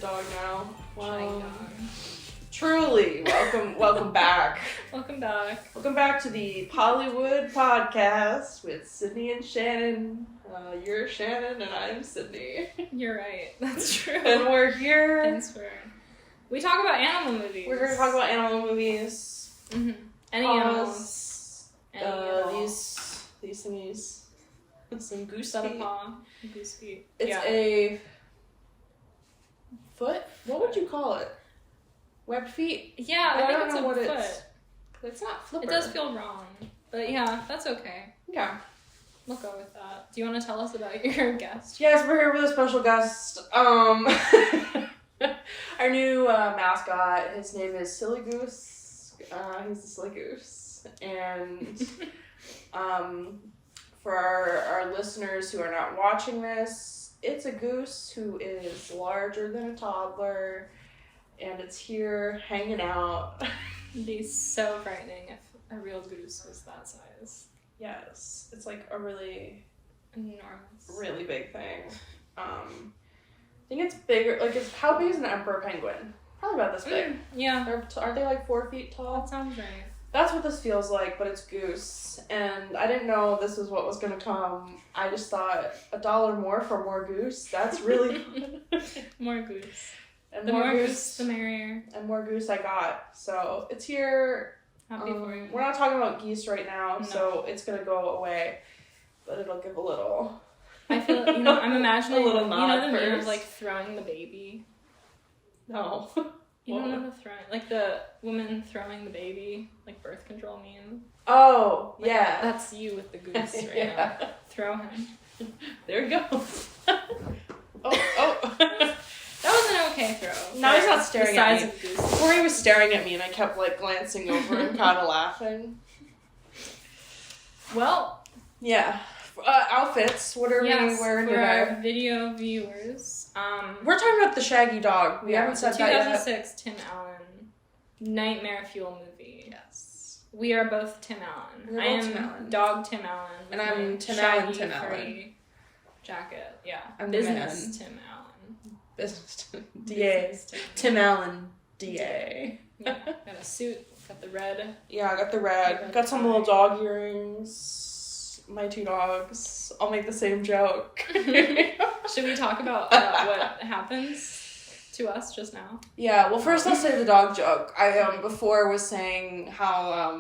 Dog now. Shaggy Dog. Truly, welcome back. Welcome back. Welcome back to the Pawlywood Pawdcast with Sydney and Shannon. You're Shannon and I'm Sydney. You're right. That's true. And we're here. Thanks for... We talk about animal movies. We're going to talk about animal movies. Mm-hmm. Any animals. Any these thingies. Some goose Set a feet. paw. Goose feet. It's a foot? What would you call it? Webbed feet? Yeah, I think it's a foot. It's not flipper. It does feel wrong. But yeah, that's okay. Yeah. We'll go with that. Do you want to tell us about your guest? Yes, we're here with a special guest. Our new mascot, his name is Silly Goose. He's the Silly Goose. And for our listeners who are not watching this, it's a goose who is larger than a toddler. And it's here hanging out. It'd be so frightening if a real goose was that size. Yes, it's like a really Enormous. Really big thing. I think it's bigger. Like, how big is an emperor penguin? Probably about this big. Yeah. Aren't they like 4 feet tall? That sounds right. That's what this feels like, but it's goose. And I didn't know this was what was gonna come. I just thought $1 more for more goose. That's really good. More goose. And The more goose, the merrier. And more goose I got. So it's here. Happy for you. We're not talking about geese right now, No. so it's gonna go away. But it'll give a little. I feel, I'm imagining, a little nod the meme of, first. like, throwing the baby. No. You don't know the throwing, like, the woman throwing the baby, like, birth control meme. Oh, Like, yeah. That's you with the goose right Yeah. now. Throw him. There we go. oh. That was an okay throw. Now he's not staring at me. The size of goose. Before he was staring at me and I kept like glancing over and kind of laughing. Well, yeah. Outfits. What are we wearing for today? our video viewers. We're talking about the Shaggy Dog. We haven't said that yet. 2006 Tim Allen Nightmare Fuel movie. Yes. We are both Tim Allen. We're I both am Tim Allen. Dog Tim Allen. And with I'm my Tim Allen, shaggy, Tim Allen. furry jacket. Yeah. I'm the Business man. Tim Allen. Business. DA. Business Tim Allen. DA. Yeah. Got a suit. Got the red. Yeah, I got the red. Got some little dog earrings. My 2 dogs. I'll make the same joke. Should we talk about what happens to us just now? Yeah, well, first I'll say the dog joke. I before was saying how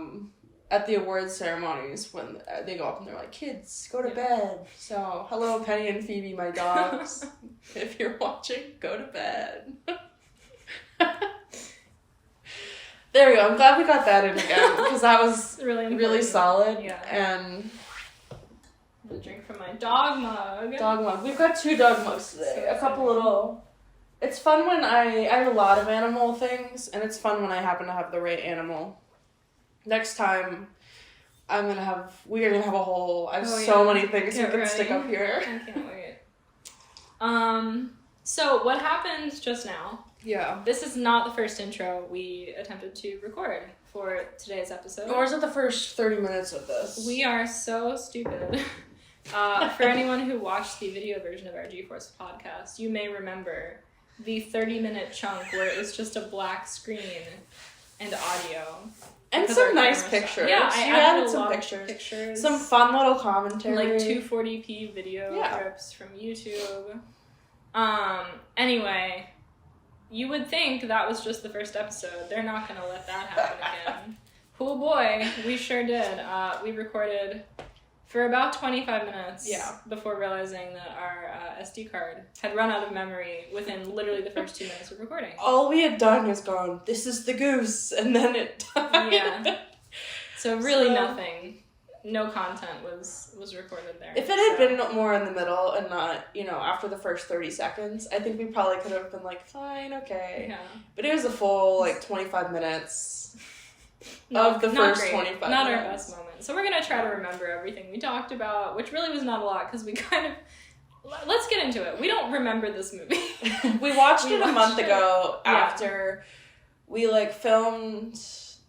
at the awards ceremonies when they go up and they're like, kids, go to bed. So, hello, Penny and Phoebe, my dogs. If you're watching, go to bed. There we go. I'm glad we got that in again because that was really solid. Yeah. And I'm gonna drink from my dog mug. dog mug. We've got 2 dog mugs today. A couple little. It's fun when I have a lot of animal things, and it's fun when I happen to have the right animal. Next time, we are gonna have a whole. I have so many things we can stick up here. I can't wait. So what happened just now? Yeah. This is not the first intro we attempted to record for today's episode. Or is it the first 30 minutes of this? We are so stupid. For anyone who watched the video version of our GeForce podcast, you may remember the 30-minute chunk where it was just a black screen and audio. And some nice pictures. Yeah, I added some pictures. Some fun little commentary. Like 240p video clips from YouTube. Anyway, you would think that was just the first episode. They're not going to let that happen again. Oh boy, we sure did. We recorded for about 25 minutes before realizing that our SD card had run out of memory within literally the first 2 minutes of recording. All we had done was gone, this is the goose, and then it died. Yeah. So really nothing. No content was recorded there. If it had been more in the middle and not, after the first 30 seconds, I think we probably could have been like, fine, okay. Yeah. But it was a full, 25 minutes of the first 25 minutes. Not our best moment. So we're going to try to remember everything we talked about, which really was not a lot because we kind of... Let's get into it. We don't remember this movie. We watched it a month ago after we, filmed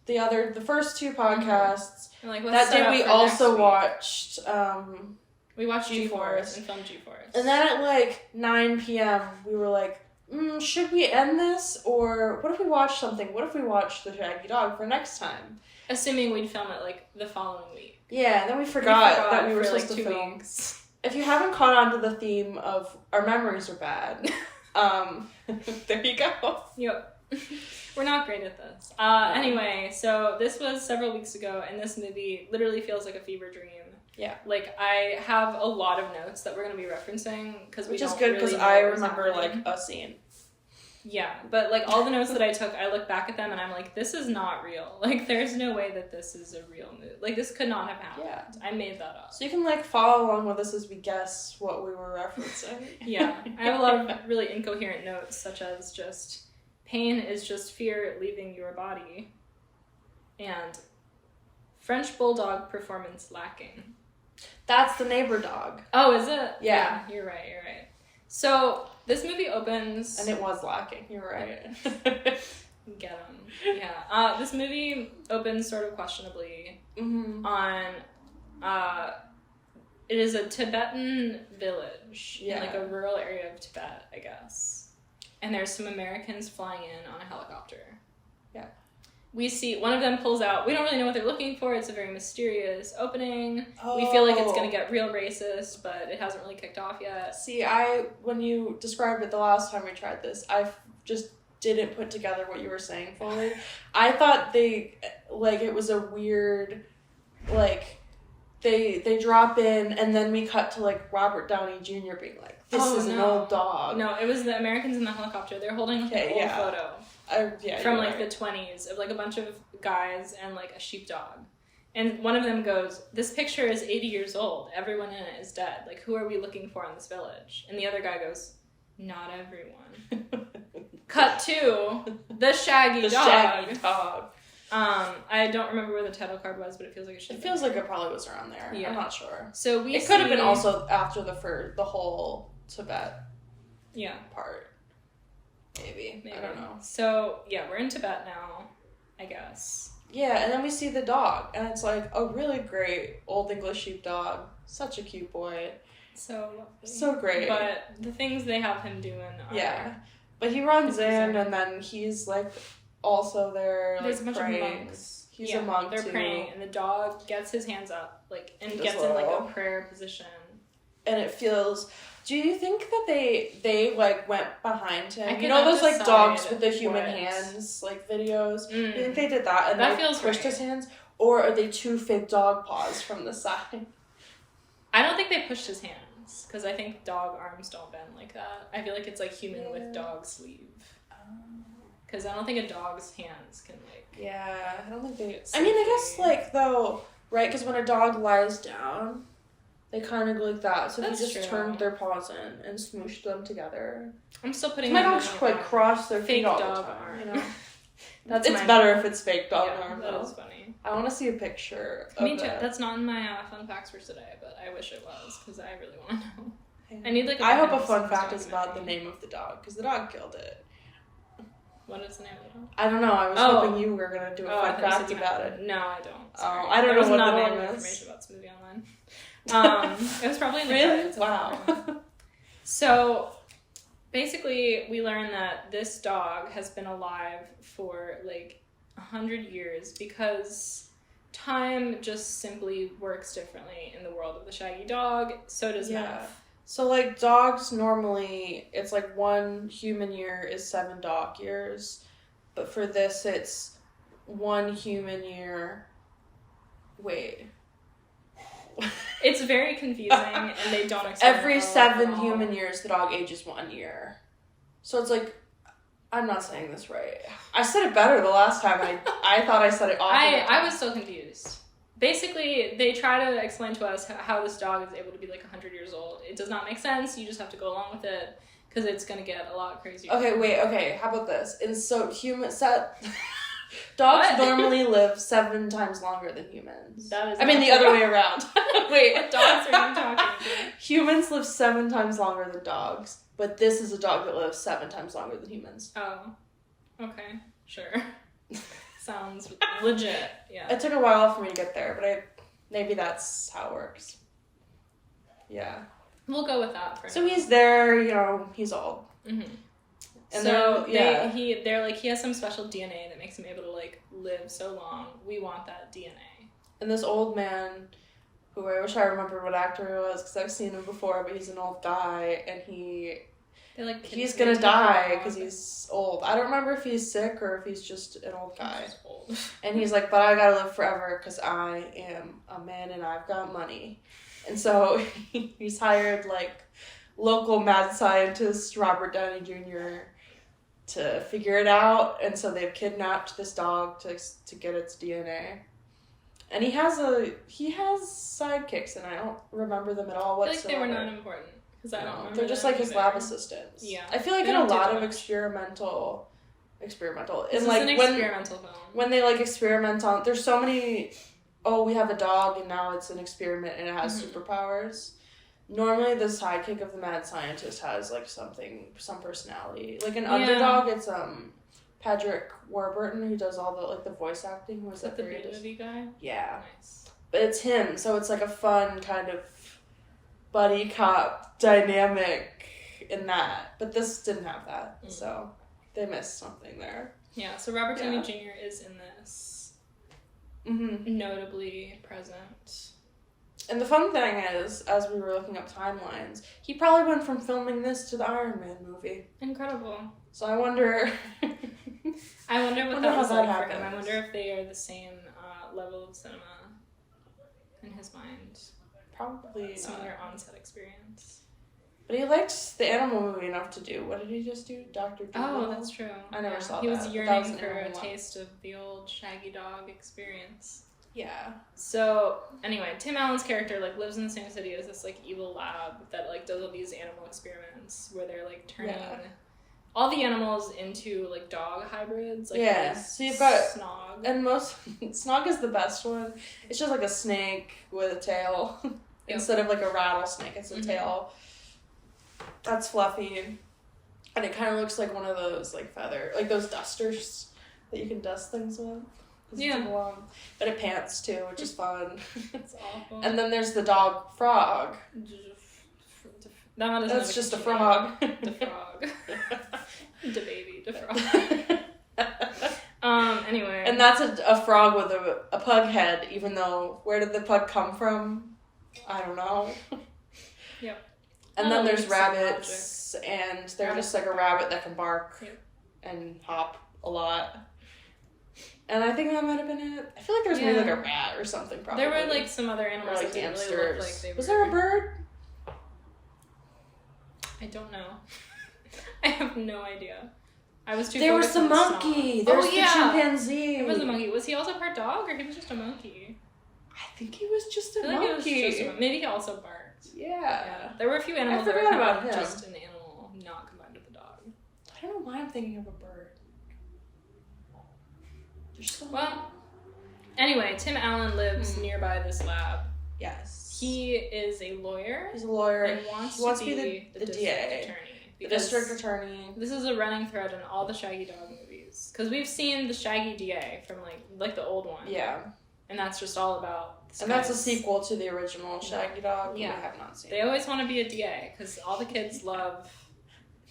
the first 2 podcasts. And, that day we also watched... we watched GeForce and filmed GeForce. And then at 9 p.m. we were like, should we end this, or what if we watch something? What if we watch The Shaggy Dog for next time? Assuming we'd film it, like, the following week. Yeah, and then we forgot that we were supposed to film. Weeks. If you haven't caught on to the theme of our memories are bad, there you go. Yep. We're not great at this. Anyway, so this was several weeks ago, and this movie literally feels like a fever dream. Yeah. Like, I have a lot of notes that we're going to be referencing, because which is good, because I remember, like, a scene. Yeah, but, like, all the notes that I took, I look back at them, and I'm like, this is not real. Like, there's no way that this is a real movie. Like, this could not have happened. Yeah. I made that up. So you can, like, follow along with us as we guess what we were referencing. Yeah. I have a lot of really incoherent notes, such as just, pain is just fear leaving your body, and French Bulldog performance lacking. That's the neighbor dog. Oh, is it? Yeah. You're right. So, this movie opens... And it was lacking, you're right. Get him. Yeah. This movie opens sort of questionably on... it is a Tibetan village in, like, a rural area of Tibet, I guess. And there's some Americans flying in on a helicopter. Yeah. We see one of them pulls out. We don't really know what they're looking for. It's a very mysterious opening. Oh. We feel like it's going to get real racist, but it hasn't really kicked off yet. See, when you described it the last time we tried this, I just didn't put together what you were saying fully. I thought it was a weird, like, they drop in and then we cut to, like, Robert Downey Jr. being like, this is an old dog. No, it was the Americans in the helicopter. They're holding an old photo. From, like, the 20s of, like, a bunch of guys and, like, a sheepdog. And one of them goes, this picture is 80 years old. Everyone in it is dead. Like, who are we looking for in this village? And the other guy goes, not everyone. Cut to the Shaggy Dog. Shaggy Dog. I don't remember where the title card was, but it feels like it should. It feels like it probably was around there. Yeah. I'm not sure. So it could have been also after the whole Tibet part. Maybe. I don't know. So, yeah, we're in Tibet now, I guess. Yeah, and then we see the dog, and it's like a really great Old English sheepdog. Such a cute boy. So lovely. So great. But the things they have him doing are... Yeah. But he runs in, and then he's, like, also there, like, there's a bunch praying. of monks. He's a monk, they're too. praying, and the dog gets his hands up, like, and gets in, like, a prayer position. And it feels... Do you think that they like, went behind him? You know those, like, dogs with the human hands, like, videos? Do you think they did that and that feels pushed his hands? Or are they two fake dog paws from the side? I don't think they pushed his hands, because I think dog arms don't bend like that. I feel like it's, like, human with dog sleeve. Because I don't think a dog's hands can, like... Yeah, I don't think they... I mean, I guess, like, though, right? Because when a dog lies down... They kind of go like that. So they just turned their paws in and smooshed them together. I'm still putting my dogs like cross their feet all the time. Arm. You know, it's better if it's fake dog arm. That is funny. I want to see a picture. Me too. That's not in my fun facts for today, but I wish it was because I really want to know. I need like. I hope a fun fact is about the name of the dog because the dog killed it. What is the name of the dog? I don't know. I was hoping you were gonna do a fun fact about it. No, I don't. Sorry. I don't know what the name is. Information about this movie online. It was probably in the credits. Wow. So, basically, we learn that this dog has been alive for, like, 100 years because time just simply works differently in the world of the Shaggy Dog. So does math. So, like, dogs normally, it's like 1 human year is 7 dog years. But for this, it's 1 human year... Wait... It's very confusing, and they don't explain Every 7 human years, the dog ages 1 year. So it's like, I'm not saying this right. I said it better the last time. I thought I said it awful. I was so confused. Basically, they try to explain to us how this dog is able to be like 100 years old. It does not make sense. You just have to go along with it because it's going to get a lot crazier. Okay, how about this? And so dogs normally live 7 times longer than humans. That is the other way around. Wait, what dogs are you talking to? Humans live 7 times longer than dogs, but this is a dog that lives 7 times longer than humans. Oh, okay, sure. Sounds legit. Yeah. It took a while for me to get there, but maybe that's how it works. Yeah. We'll go with that for now. So he's there, he's old. Mm-hmm. And so they're like, he has some special DNA that makes him able to like live so long. We want that DNA. And this old man, who I wish I remembered what actor he was, because I've seen him before, but he's an old guy, and he's gonna die because he's old. I don't remember if he's sick or if he's just an old guy. He's old. And he's like, but I gotta live forever because I am a man and I've got money. And so he's hired like local mad scientist Robert Downey Jr. to figure it out. And so they've kidnapped this dog to get its DNA. And he has sidekicks, and I don't remember them at all whatsoever. I feel like they were not important. I don't remember. They're just like his lab assistants. Yeah. I feel like in a lot of experimental. This And is like an experimental film. When they like experiment on, there's so many. Oh, we have a dog, and now it's an experiment, and it has superpowers. Normally, the sidekick of the mad scientist has like some personality. Like an underdog, it's Patrick Warburton, who does all the voice acting. Who was that? The movie guy. Yeah. Nice. But it's him, so it's like a fun kind of buddy cop dynamic in that. But this didn't have that, so they missed something there. Yeah, so Robert Downey Jr. is in this. Notably present. And the fun thing is, as we were looking up timelines, he probably went from filming this to the Iron Man movie. Incredible. So I wonder... I wonder what that was like for him. I wonder if they are the same level of cinema in his mind. Probably similar on-set experience. But he liked the animal movie enough to do. What did he just do? Dr. Dolittle? Oh, that's true. I never saw that. He was yearning for a taste of the old Shaggy Dog experience. Yeah. So, anyway, Tim Allen's character, like, lives in the same city as this, like, evil lab that, like, does all these animal experiments where they're, like, turning all the animals into, like, dog hybrids. Like, so you've got... Snog. And Snog is the best one. It's just, like, a snake with a tail. Instead of, like, a rattlesnake, it's a tail. That's fluffy. And it kind of looks like one of those, like, those dusters that you can dust things with. Yeah. But it pants too, which is fun. It's awful. And then there's the dog frog. That's just a frog. The frog. The baby, the frog. Anyway. And that's a frog with a pug head, even though where did the pug come from? I don't know. Yep. And then there's rabbits, and they're just like a rabbit that can bark and hop a lot. And I think that might have been it. I feel like there's maybe like a rat or something, probably. There were like some other animals that didn't really look like they were. Was there a bird? I don't know. I have no idea. I was too. There was the monkey. There was the chimpanzee. There was a monkey. Was he also part dog, or he was just a monkey? I think he was just a monkey. Like he was just maybe he also barked. Yeah. There were a few animals that were kind of just an animal, not combined with a dog. I don't know why I'm thinking of a bird. Well, anyway, Tim Allen lives nearby this lab. Yes. He is a lawyer. He's a lawyer. And wants to be the DA. Attorney. The district attorney. This is a running thread in all the Shaggy Dog movies. Because we've seen the Shaggy DA from like the old one. Yeah. And that's just all about And that's a sequel to the original Shaggy Dog. Yeah. We have not seen They always want to be a DA because all the kids love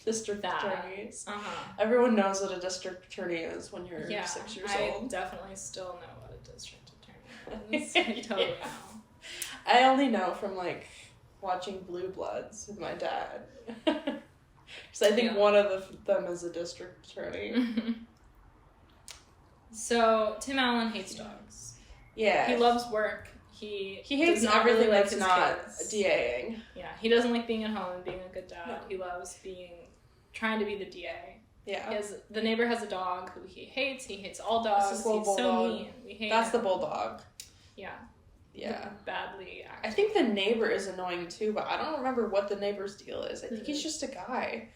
district attorneys. Uh-huh. Everyone knows what a district attorney is when you're 6 years old. I definitely still know what a district attorney is. I totally know. I only know from watching Blue Bloods with my dad. Because I think one of them is a district attorney. So Tim Allen hates dogs. Yeah. He loves work. He hates everything that's not DAing. Yeah, he doesn't like being at home and being a good dad. No. He loves trying to be the DA. Yeah. The neighbor has a dog who he hates. He hates all dogs. He's so mean. We hate That's him. the bulldog. Yeah. Yeah. Badly acted. I think the neighbor is annoying too, but I don't remember what the neighbor's deal is. I think he's just a guy.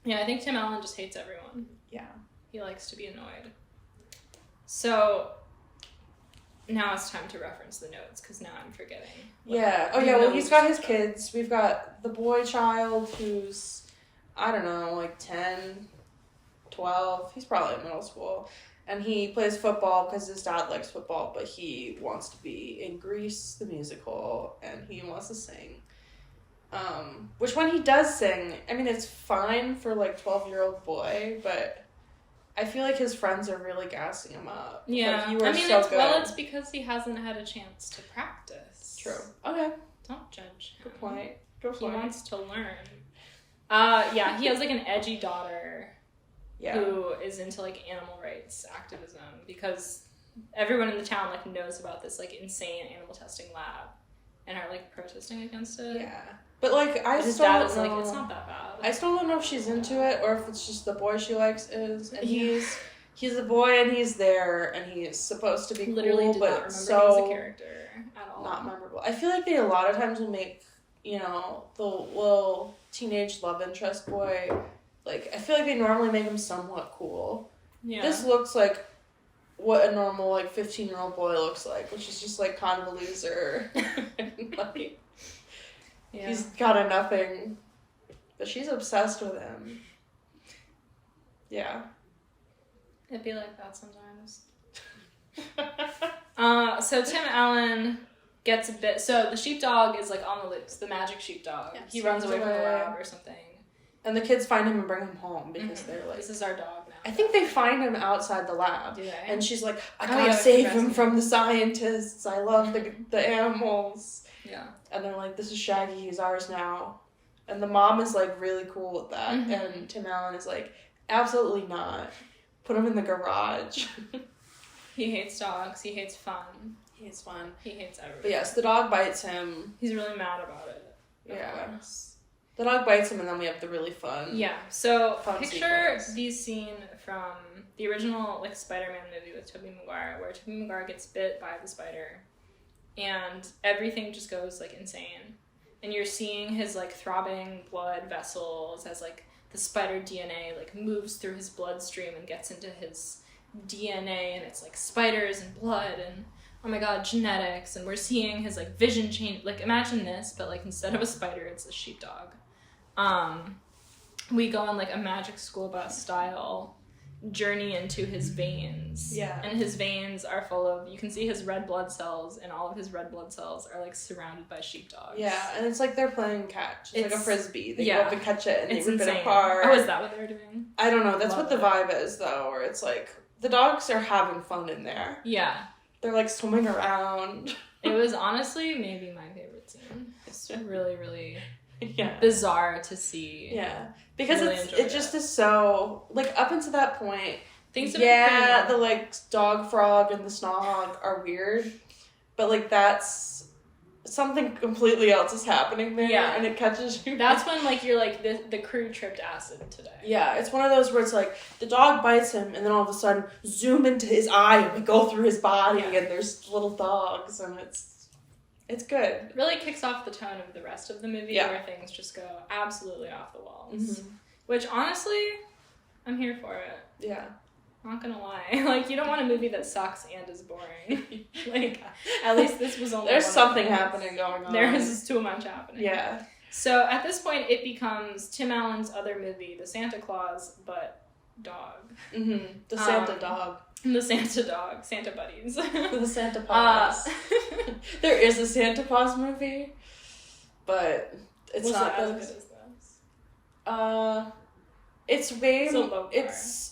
Yeah, I think Tim Allen just hates everyone. Yeah. He likes to be annoyed. So now it's time to reference the notes because now I'm forgetting. Yeah. Oh, yeah. Well, he's got his kids. We've got the boy child who's, I don't know, 10, 12. He's probably in middle school. And he plays football because his dad likes football, but he wants to be in Grease, the musical, and he wants to sing. Which when he does sing, I mean, it's fine for, like, 12-year-old boy, but I feel like his friends are really gassing him up. Yeah. Like, you were so good. Well, it's because he hasn't had a chance to practice. True. Okay. Don't judge him. Good point. He wants to learn. Yeah, he has, like, an edgy daughter who is into, like, animal rights activism because everyone in the town, like, knows about this, like, insane animal testing lab and are, like, protesting against it. Yeah. But, like, his dad is like, it's not that bad. I still don't know if she's into it or if it's just the boy she likes is. And he's a boy and he's there and he's supposed to be literally cool, did but not remember so him as a character at all. Not memorable. I feel like they a lot of times will make, you know, the little teenage love interest boy, like, I feel like they normally make him somewhat cool. Yeah. This looks like what a normal, like, 15-year-old boy looks like, which is just, like, kind of a loser. Like, he's got a nothing, but she's obsessed with him. Yeah. It'd be like that sometimes. So Tim Allen gets a bit... So the sheepdog is, like, on the loose. The magic sheepdog. Yeah, he runs away from the lab or something. And the kids find him and bring him home because they're like... This is our dog now. I think they find him outside the lab. Do they? And she's like, I gotta save him from the scientists. I love the animals. Yeah. And they're like, this is Shaggy. He's ours now. And the mom is, like, really cool with that. And Tim Allen is like, absolutely not. Put him in the garage. He hates dogs. He hates fun. He hates fun. He hates everything. But yes, the dog bites him. He's really mad about it. Yeah. The dog bites him, and then we have the really fun. Yeah. So picture sequence. the scene from the original, like, Spider-Man movie with Tobey Maguire, where Tobey Maguire gets bit by the spider, and everything just goes, like, insane. And you're seeing his, like, throbbing blood vessels as, like, the spider DNA, like, moves through his bloodstream and gets into his DNA, and it's, like, spiders and blood and, oh my god, genetics. And we're seeing his, like, vision change. Like, imagine this, but, like, instead of a spider, it's a sheepdog. We go on, like, a Magic School Bus style journey into his veins. Yeah. And his veins are full of, you can see his red blood cells, and all of his red blood cells are, like, surrounded by sheepdogs. Yeah, and it's like they're playing catch. It's like a frisbee. They go up and catch it, and they rip it apart. Oh, is that what they're doing? I don't know. That's what the vibe is, though, where it's like, the dogs are having fun in there. Yeah. They're, like, swimming around. It was honestly maybe my favorite scene. It's really, really bizarre to see. Yeah. Because really it just is so, like, up until that point, things have been the, like, dog frog and the snog are weird, but, like, that's something completely else is happening there, and it catches you. That's when, like, you're like, the crew tripped acid today. Yeah, it's one of those where it's like, the dog bites him, and then all of a sudden, zoom into his eye, and we go through his body, and there's little dogs, and it's good. It really kicks off the tone of the rest of the movie, where things just go absolutely off the walls. Mm-hmm. Which, honestly, I'm here for it. Yeah. Not gonna lie. Like, you don't want a movie that sucks and is boring. Like, at least this was only There's something happening going on. There is too much happening. Yeah. So, at this point, it becomes Tim Allen's other movie, The Santa Claus, but dog. Mm-hmm. The Santa dog. The Santa dog. Santa buddies. The Santa Paws. There is a Santa Paws movie, but it's not as good as this. It's way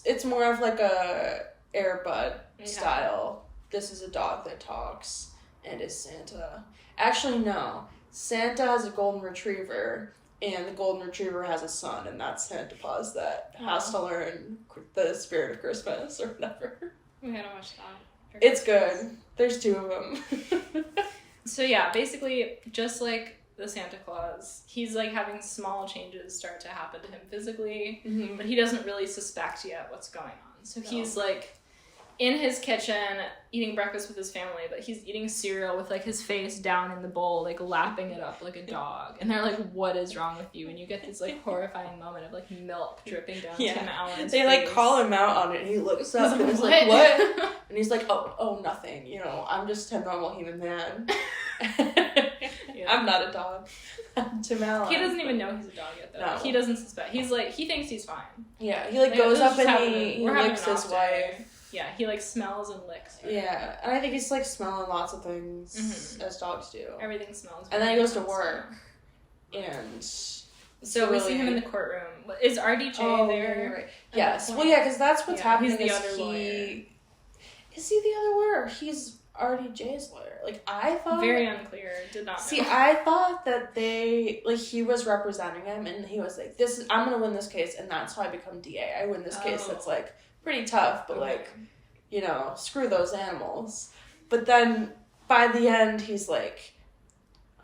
it's more of like a Air Bud style. This is a dog that talks and is Santa. Actually, no. Santa has a golden retriever, and the golden retriever has a son, and that's Santa Paws that has to learn the spirit of Christmas or whatever. We gotta watch that. It's good. There's two of them. So yeah, basically, just like the Santa Claus, he's, like, having small changes start to happen to him physically, but he doesn't really suspect yet what's going on. So he's, like, in his kitchen eating breakfast with his family, but he's eating cereal with, like, his face down in the bowl, like, lapping it up like a dog. And they're like, what is wrong with you? And you get this, like, horrifying moment of, like, milk dripping down Tim Allen's They, like, call him out on it, and he looks up and he's like, what? And he's like, oh, nothing. You know, I'm just a normal human man. I'm not a dog. I'm Tim Allen. He doesn't even know he's a dog yet, though. No. He doesn't suspect. He's like, he thinks he's fine. Yeah, he, like, goes up and he licks his wife. Yeah, he, like, smells and licks her. Yeah, and I think he's, like, smelling lots of things, as dogs do. Everything smells. And then he goes to work, And so we see him in the courtroom. Is RDJ there? Yeah, right. Yes. Well, yeah, because that's what's happening. He's the other lawyer. Is he the other lawyer? He's RDJ's lawyer. Like, I thought... Very unclear. Did not know. See, I thought that he was representing him, and he was like, I'm going to win this case, and that's how I become DA. I win this case that's, like, pretty tough, but, like, you know, screw those animals. But then, by the end, he's like,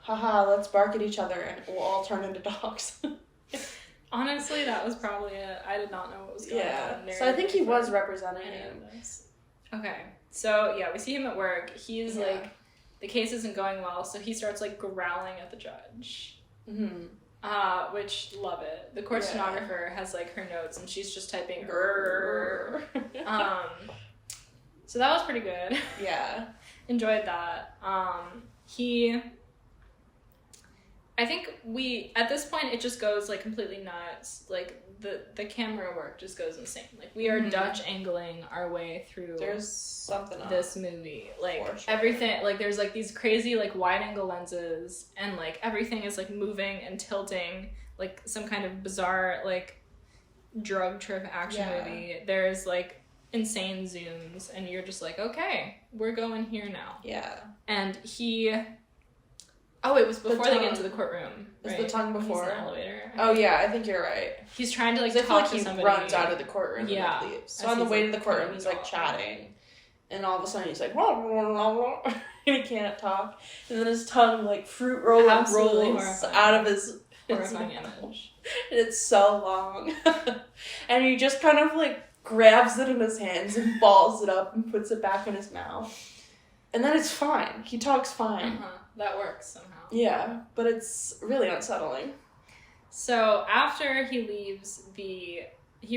haha, let's bark at each other, and we'll all turn into dogs. Honestly, that was probably it. I did not know what was going on there. So I think he was representing him. Okay. So, yeah, we see him at work. He's, like, the case isn't going well, so he starts, like, growling at the judge. Mm-hmm. Which, love it. The court stenographer has, like, her notes, and she's just typing, grrr. So that was pretty good. Yeah. Enjoyed that. I think at this point, it just goes, like, completely nuts. Like, the camera work just goes insane. Like, we are Dutch angling our way through there's something this movie. Like, everything, like, there's, like, these crazy, like, wide-angle lenses, and, like, everything is, like, moving and tilting, like, some kind of bizarre, like, drug trip action movie. There's, like, insane zooms, and you're just like, okay, we're going here now. Yeah. And it was before they get into the courtroom. Is the tongue before? He's in the elevator. Oh, yeah, I think you're right. He's trying to, like, talk to somebody. He runs out of the courtroom and like, leaves. So on the way to the courtroom, he's, like, chatting. And all of a sudden, he's like, blah, blah, blah, blah, and he can't talk. And then his tongue, like, fruit rolls out of his horrifying image. And it's so long. And he just kind of, like, grabs it in his hands and balls it up and puts it back in his mouth. And then it's fine. He talks fine. That works somehow. Yeah, but it's really unsettling. So after he leaves he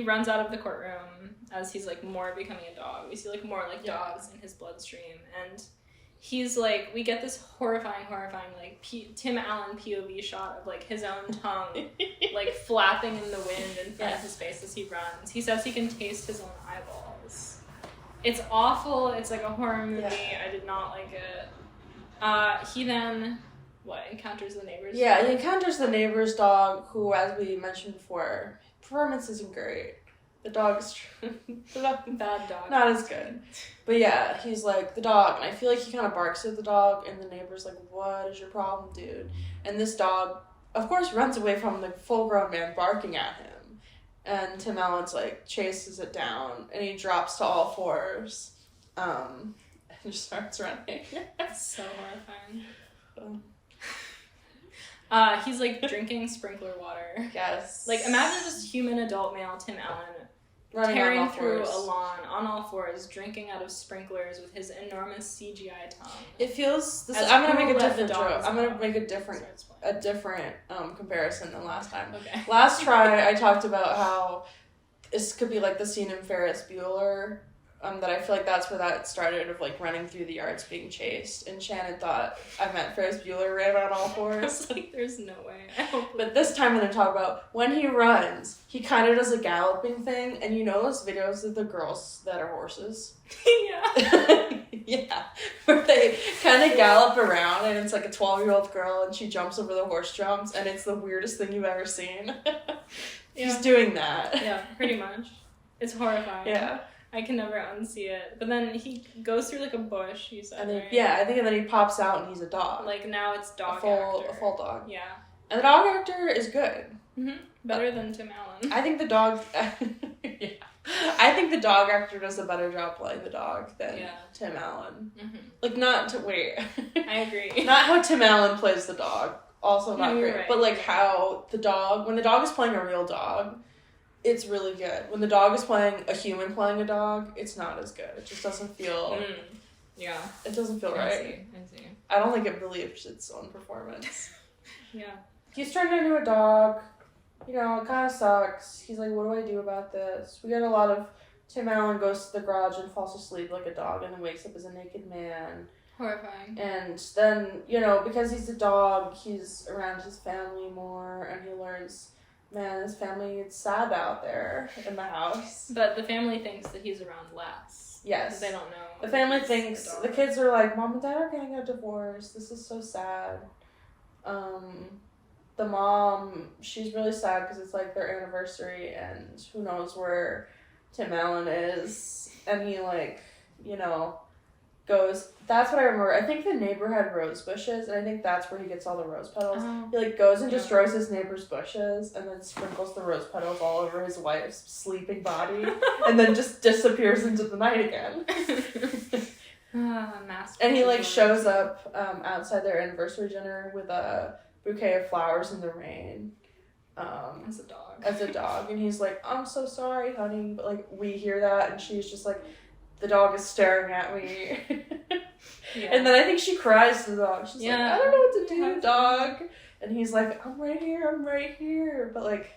runs out of the courtroom as he's, like, more becoming a dog. We see, like, more, like, dogs in his bloodstream. And he's, like, we get this horrifying, like, Tim Allen POV shot of, like, his own tongue, like, flapping in the wind in front of his face as he runs. He says he can taste his own eyeballs. It's awful. It's, like, a horror movie. Yeah. I did not like it. He then... encounters the neighbor's dog? Yeah, he encounters the neighbor's dog, who, as we mentioned before, performance isn't great. The dog's bad dog. Not as good. But yeah, he's like, the dog, and I feel like he kind of barks at the dog, and the neighbor's like, what is your problem, dude? And this dog, of course, runs away from the full-grown man barking at him. And Tim Allen's like, chases it down, and he drops to all fours, and just starts running. So horrifying. He's, like, drinking sprinkler water. Yes. Like, imagine just human adult male Tim Allen tearing through a lawn on all fours, drinking out of sprinklers with his enormous CGI tongue. It feels... I'm going to make a different joke. I'm going to make a different comparison than last time. Okay. Last try, I talked about how this could be, like, the scene in Ferris Bueller, that I feel like that's where that started, of, like, running through the yards being chased, and Shannon thought I meant Ferris Bueller ran on all fours. I was like, there's no way. But this time I'm going to talk about when he runs, he kind of does a galloping thing, and you know those videos of the girls that are horses? Yeah. Yeah. Where they kind of gallop around, and it's like a 12-year-old girl, and she jumps over the horse jumps, and it's the weirdest thing you've ever seen. He's doing that. Yeah, pretty much. It's horrifying. Yeah. I can never unsee it. But then he goes through, like, a bush, you said, right? Yeah, I think, and then he pops out and he's a dog. Like, now it's dog actor. A full dog. Yeah. And the dog actor is good. Mm-hmm. Better than Tim Allen. I think the dog... yeah. I think the dog actor does a better job playing the dog than Tim Allen. Mm-hmm. Like, not to... Wait. I agree. Not how Tim Allen plays the dog. Also not great. Right. But, like, how the dog... When the dog is playing a real dog... It's really good. When the dog is playing a human playing a dog, it's not as good. It just doesn't feel... Yeah. It doesn't feel right. I see. I don't think it believes its own performance. Yeah. He's turned into a dog. You know, it kind of sucks. He's like, what do I do about this? We get a lot of... Tim Allen goes to the garage and falls asleep like a dog and then wakes up as a naked man. Horrifying. And then, you know, because he's a dog, he's around his family more, and he learns... Man, his family is sad out there in the house. But the family thinks that he's around less. Yes. They don't know. The family thinks... The kids are like, Mom and Dad are getting a divorce. This is so sad. the mom, she's really sad because it's like their anniversary and who knows where Tim Allen is. And he like, you know, goes, that's what I remember. I think the neighbor had rose bushes, and I think that's where he gets all the rose petals. He like goes and destroys his neighbor's bushes and then sprinkles the rose petals all over his wife's sleeping body and then just disappears into the night again. And he like shows up outside their anniversary dinner with a bouquet of flowers in the rain. As a dog. And he's like, I'm so sorry, honey. But like we hear that and she's just like, the dog is staring at me. Yeah. And then I think she cries to the dog. She's like, I don't know what to do, dog. And he's like, I'm right here. But like,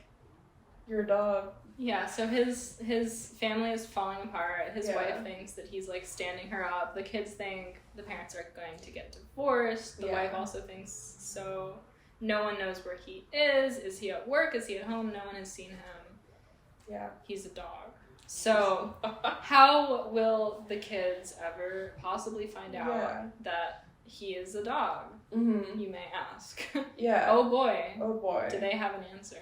you're a dog. Yeah, so his family is falling apart. His wife thinks that he's like standing her up. The kids think the parents are going to get divorced. The wife also thinks so. No one knows where he is. Is he at work? Is he at home? No one has seen him. Yeah. He's a dog. So, how will the kids ever possibly find out that he is a dog? Mm-hmm. You may ask. Yeah. Oh boy. Do they have an answer?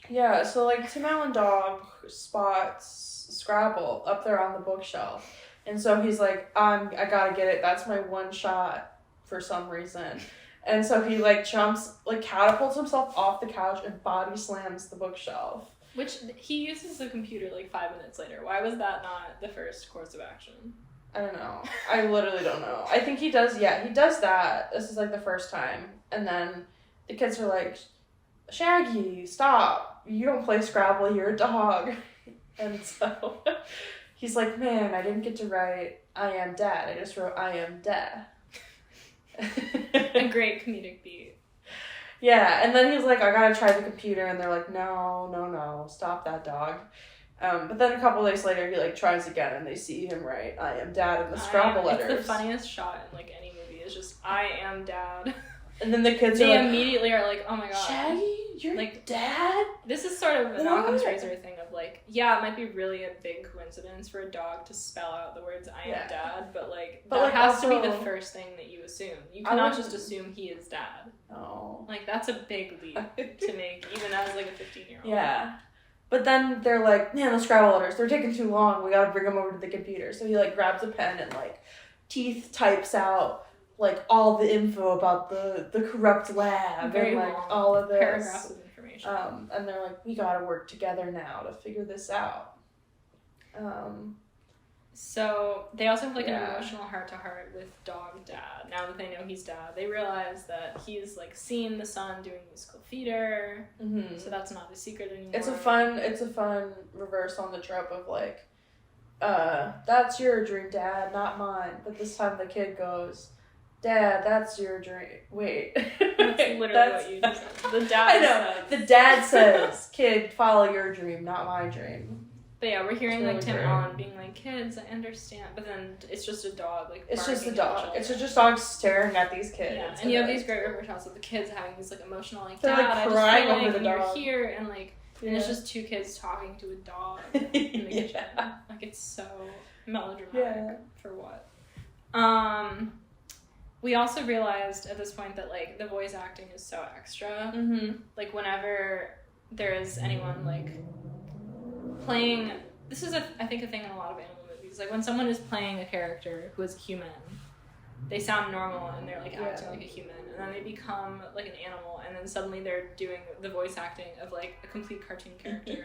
Yeah, so like Tim Allen Dog spots Scrabble up there on the bookshelf. And so he's like, I gotta get it. That's my one shot for some reason. And so he like jumps, like catapults himself off the couch and body slams the bookshelf. Which he uses the computer like 5 minutes later. Why was that not the first course of action? I don't know. I literally don't know. I think he does that. This is like the first time. And then the kids are like, Shaggy, stop. You don't play Scrabble, you're a dog. And so he's like, man, I didn't get to write I am dad. I just wrote I am dad. A great comedic beat. Yeah, and then he's like, I gotta try the computer, and they're like, no, stop that, dog. But then a couple days later, he like tries again, and they see him write, I am dad in the Scrabble letters. It's the funniest shot in like any movie. It's just, I am dad. And then the kids they immediately are like, oh my god. Shaggy, you're like dad? This is sort of an Occam's razor thing of like, yeah, it might be really a big coincidence for a dog to spell out the words I am dad, but that like, has to be the first thing that you assume. You cannot just assume he is dad. No. Like, that's a big leap to make, even as like a 15-year-old. Yeah. But then they're like, man, the Scrabble letters, they're taking too long. We gotta bring them over to the computer. So he like grabs a pen and like teeth types out like all the info about the corrupt lab and like all of this paragraphs of information. And they're like, we gotta work together now to figure this out. So they also have like an emotional heart-to-heart with dog dad. Now that they know he's dad, they realize that he's like seen the son doing musical theater. Mm-hmm. So that's not a secret anymore. It's a fun reverse on the trope of like, that's your dream, dad, not mine. But this time the kid goes, Dad, that's your dream. Wait. That's literally what you just said. The dad I know. The dad says, kid, follow your dream, not my dream. But yeah, we're hearing really like Tim Allen being like, kids, I understand. But then it's just a dog. Like it's just a dog. It's just dogs staring at these kids. Yeah, and you have these great river shots of the kids having these like emotional like, they're Dad, like crying I just over the dog. You're here, and like, and it's just two kids talking to a dog in the kitchen. Like it's so melodramatic for what. We also realized at this point that, like, the voice acting is so extra. Mm-hmm. Like, whenever there is anyone, like, playing... This is, I think, a thing in a lot of animal movies. Like, when someone is playing a character who is human, they sound normal and they're, like, acting like a human. And then they become, like, an animal. And then suddenly they're doing the voice acting of, like, a complete cartoon character.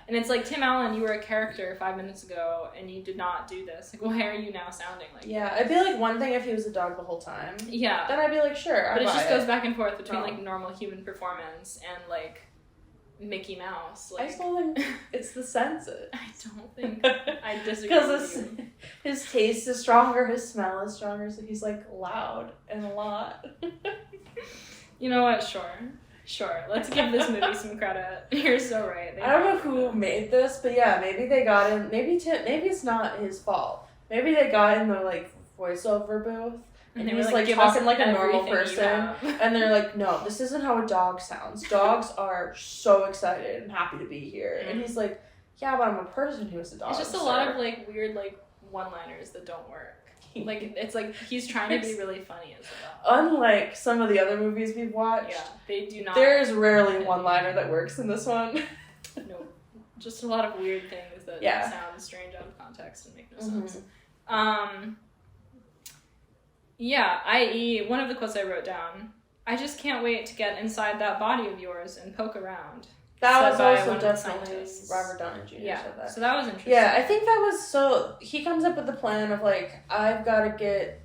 And it's like, Tim Allen, you were a character 5 minutes ago and you did not do this. Like, why are you now sounding like that? It'd be, like, one thing if he was a dog the whole time. Yeah. Then I'd be like, sure, But it just goes back and forth between, like, normal human performance and, like, Mickey Mouse. Like, I still think it's the senses. I don't think... I disagree because his taste is stronger, his smell is stronger, so he's, like, loud and a lot. You know what? Sure. Let's give this movie some credit. You're so right. I don't know who made this, but yeah, maybe they got in... Maybe it's not his fault. Maybe they got in the, like, voiceover booth, and he was, like, talking like a normal person, and they're like, no, this isn't how a dog sounds. Dogs are so excited and happy to be here. And he's like, yeah, but I'm a person who's a dog. It's just a lot of, like, weird, like, one-liners that don't work. Like, it's like he's trying to be really funny as well. Unlike some of the other movies we've watched, they do not. There's rarely one-liner that works in this one. No, just a lot of weird things that sound strange out of context and make no sense. I.e., one of the quotes I wrote down, I just can't wait to get inside that body of yours and poke around. That was also definitely Robert Downey Jr. said that. So that was interesting. Yeah, I think that was he comes up with the plan of, like, I've got to get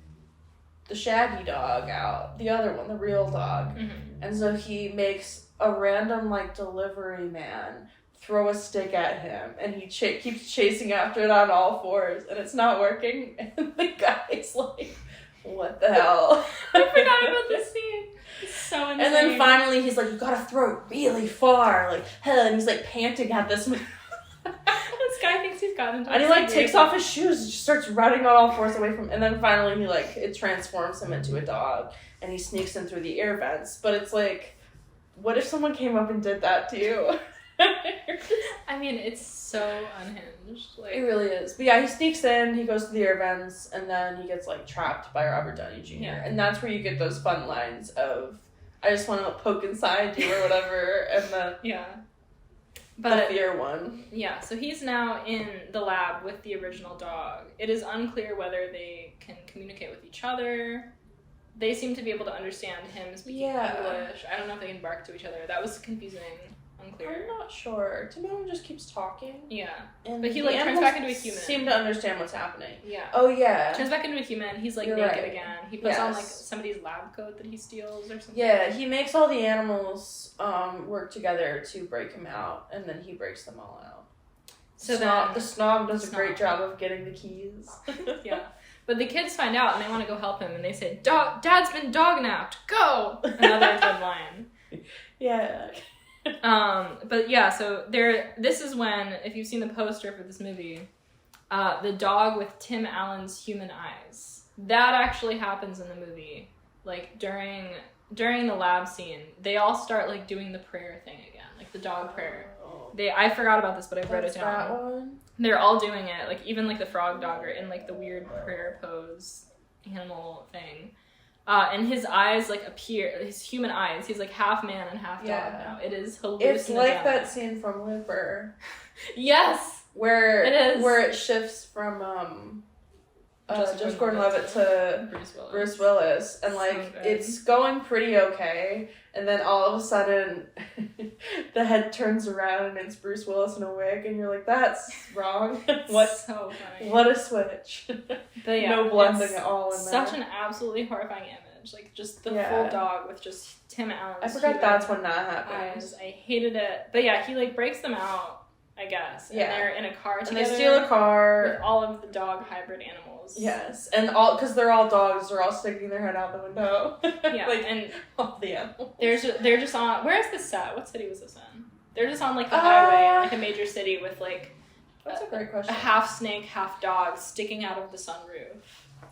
the Shaggy Dog out, the other one, the real dog. Mm-hmm. And so he makes a random, like, delivery man throw a stick at him, and he keeps chasing after it on all fours, and it's not working, and the guy's like, what the hell? I forgot about this scene. It's so insane. And then finally he's like, you gotta throw it really far, like, hell, and he's like panting at this man. This guy thinks he's gotten into and he like takes off his shoes and just starts running on all fours away from, and then finally he like, it transforms him into a dog, and he sneaks in through the air vents. But it's like, what if someone came up and did that to you? I mean, it's so unhinged. Like, it really is. But yeah, he sneaks in, he goes to the air vents, and then he gets like trapped by Robert Downey Jr. Yeah. And that's where you get those fun lines of, I just want to poke inside you or whatever, and then the fear one. Yeah, so he's now in the lab with the original dog. It is unclear whether they can communicate with each other. They seem to be able to understand him speaking English. I don't know if they can bark to each other. That was confusing. Unclear. I'm not sure. Timon just keeps talking. Yeah. But he like turns back into a human. Seem to understand what's happening. Yeah. Oh yeah. Turns back into a human. He's like naked again. He puts on like somebody's lab coat that he steals or something. Yeah, he makes all the animals work together to break him out, and then he breaks them all out. So the snog does a great job of getting the keys. Yeah. But the kids find out and they want to go help him, and they say, Dad's been dog-napped. Go! Another good line. Yeah. But yeah, so this is when, if you've seen the poster for this movie, the dog with Tim Allen's human eyes, that actually happens in the movie. Like, during the lab scene, they all start, like, doing the prayer thing again, like the dog prayer. I forgot about this, but I wrote it down. That one? They're all doing it, like, even, like, the frog dog are in, like, the weird prayer pose animal thing. And his eyes, like, appear, his human eyes, he's, like, half man and half dog now. It is hallucinogenic. It's like that scene from Looper. Yes! Where it is. Where it shifts from, Joseph Gordon-Levitt to Bruce Willis. And, like, it's going pretty okay. And then all of a sudden, the head turns around and it's Bruce Willis in a wig. And you're like, that's wrong. So funny. What a switch. But yeah, no blending at all in there. Such an absolutely horrifying image. Like, just the full dog with just Tim Allen's I forgot that's when that happened. I hated it. But yeah, he, like, breaks them out, I guess. And they're in a car together. And they steal a car. With all of the dog hybrid animals. Yes. And because they're all dogs, they're all sticking their head out the window. Yeah. Like, and all the animals. They're just on, where's the set? What city was this in? They're just on, like, the highway in, like, a major city with, like, that's a great question. A half snake, half dog sticking out of the sunroof.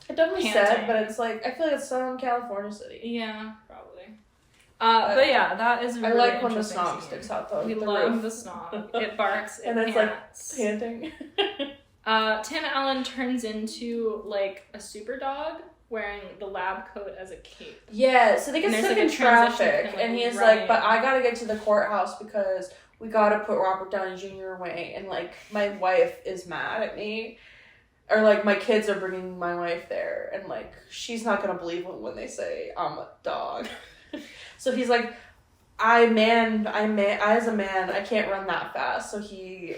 It definitely said, but it's like, I feel like it's some California city. Yeah, probably. But yeah, that is really I like when the snog sticks out though. We love the snog. It barks, it and it's pants. Like panting. Tim Allen turns into, like, a super dog wearing the lab coat as a cape. Yeah, so they get stuck in traffic, and he's like, but I gotta get to the courthouse because we gotta put Robert Downey Jr. away, and, like, my wife is mad at me. Or, like, my kids are bringing my wife there, and, like, she's not gonna believe it when they say I'm a dog. So he's like, I as a man, I can't run that fast. So he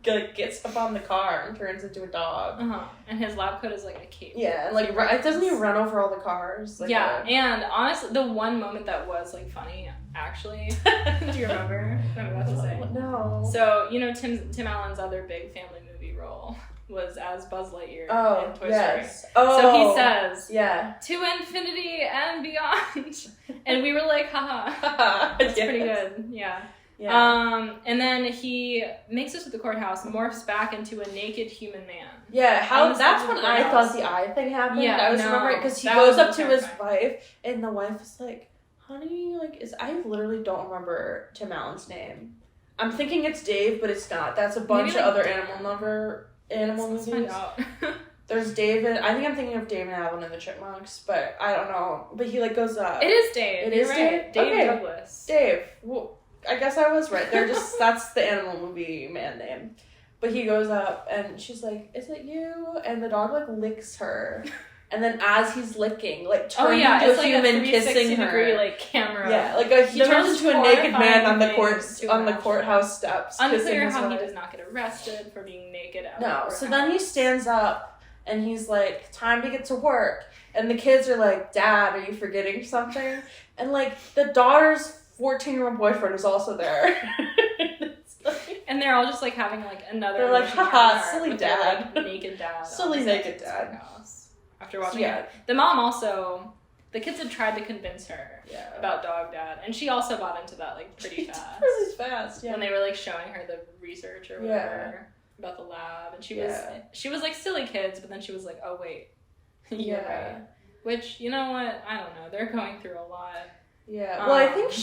like, gets up on the car and turns into a dog. And his lab coat is like a cape. Yeah, and like doesn't he run over all the cars? Like, and honestly, the one moment that was, like, funny, actually, do you remember what I'm about to say? No. So, you know, Tim Allen's other big family movie role was as Buzz Lightyear in Toy Story. Oh, so he says, to infinity and beyond. And we were like, haha. It's pretty good. Yeah. And then he makes it to the courthouse, morphs back into a naked human man. Yeah, that's when I thought the eye thing happened. Yeah, I was remembering because he goes up to his wife, and the wife is like, honey, like, I literally don't remember Tim Allen's name. I'm thinking it's Dave, but it's not. That's a bunch of other animal number. animal Let's movies. find out. There's David. I think I'm thinking of David and Alvin and the Chipmunks, but I don't know. But he like goes up. It is Dave. You're right. Dave okay. Douglas. Dave. Well, I guess I was right. They're just that's the animal movie man name. But he goes up and she's like, "Is it you?" And the dog like licks her. And then as he's licking, like turns into a human kissing her. Degree, like camera. Yeah, like he turns into a naked man on the courthouse steps. Unclear how he does not get arrested for being naked at No, so then he stands up and he's like, "Time to get to work." And the kids are like, "Dad, are you forgetting something?" And like the daughter's 14-year-old boyfriend is also there. And they're all just like having like another. They're like, "Haha, silly dad, their, like, naked dad, silly naked dad." After watching it, the mom also, the kids had tried to convince her about Dog Dad, and she also bought into that like pretty fast. Really fast, yeah. When they were like showing her the research or whatever about the lab, and she was like silly kids, but then she was like, "Oh wait, you're right." Which, you know what? I don't know. They're going through a lot. Yeah. Well, I think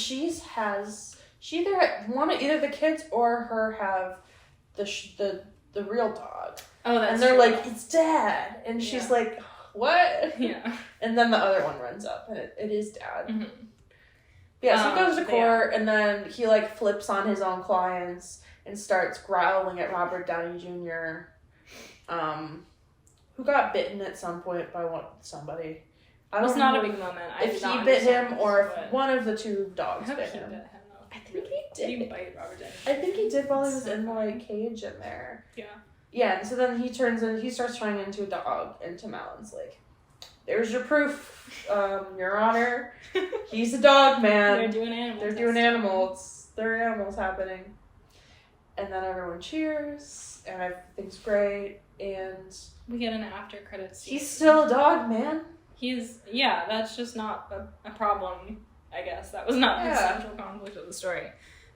either the kids or her have the real dog. Oh, that's and they're true. like, "It's Dad," and she's like, "What?" Yeah. And then the other one runs up, and it is Dad. Mm-hmm. Yeah, so he goes to court, and then he like flips on his own clients and starts growling at Robert Downey Jr., who got bitten at some point by somebody. I don't know. It's not a big moment. If he bit him or if one of the two dogs bit him. I think he did. He bite Robert Downey Jr. I think he did while he was in the like cage in there. Yeah. Yeah, and so then he starts turning into a dog, and Tim Allen's like, "There's your proof, Your Honor. He's a dog, man." They're doing animals. There are animals happening. And then everyone cheers, and everything's great, and we get an after credits scene. He's still a dog, man. That's just not a problem, I guess. That was not the central conflict of the story.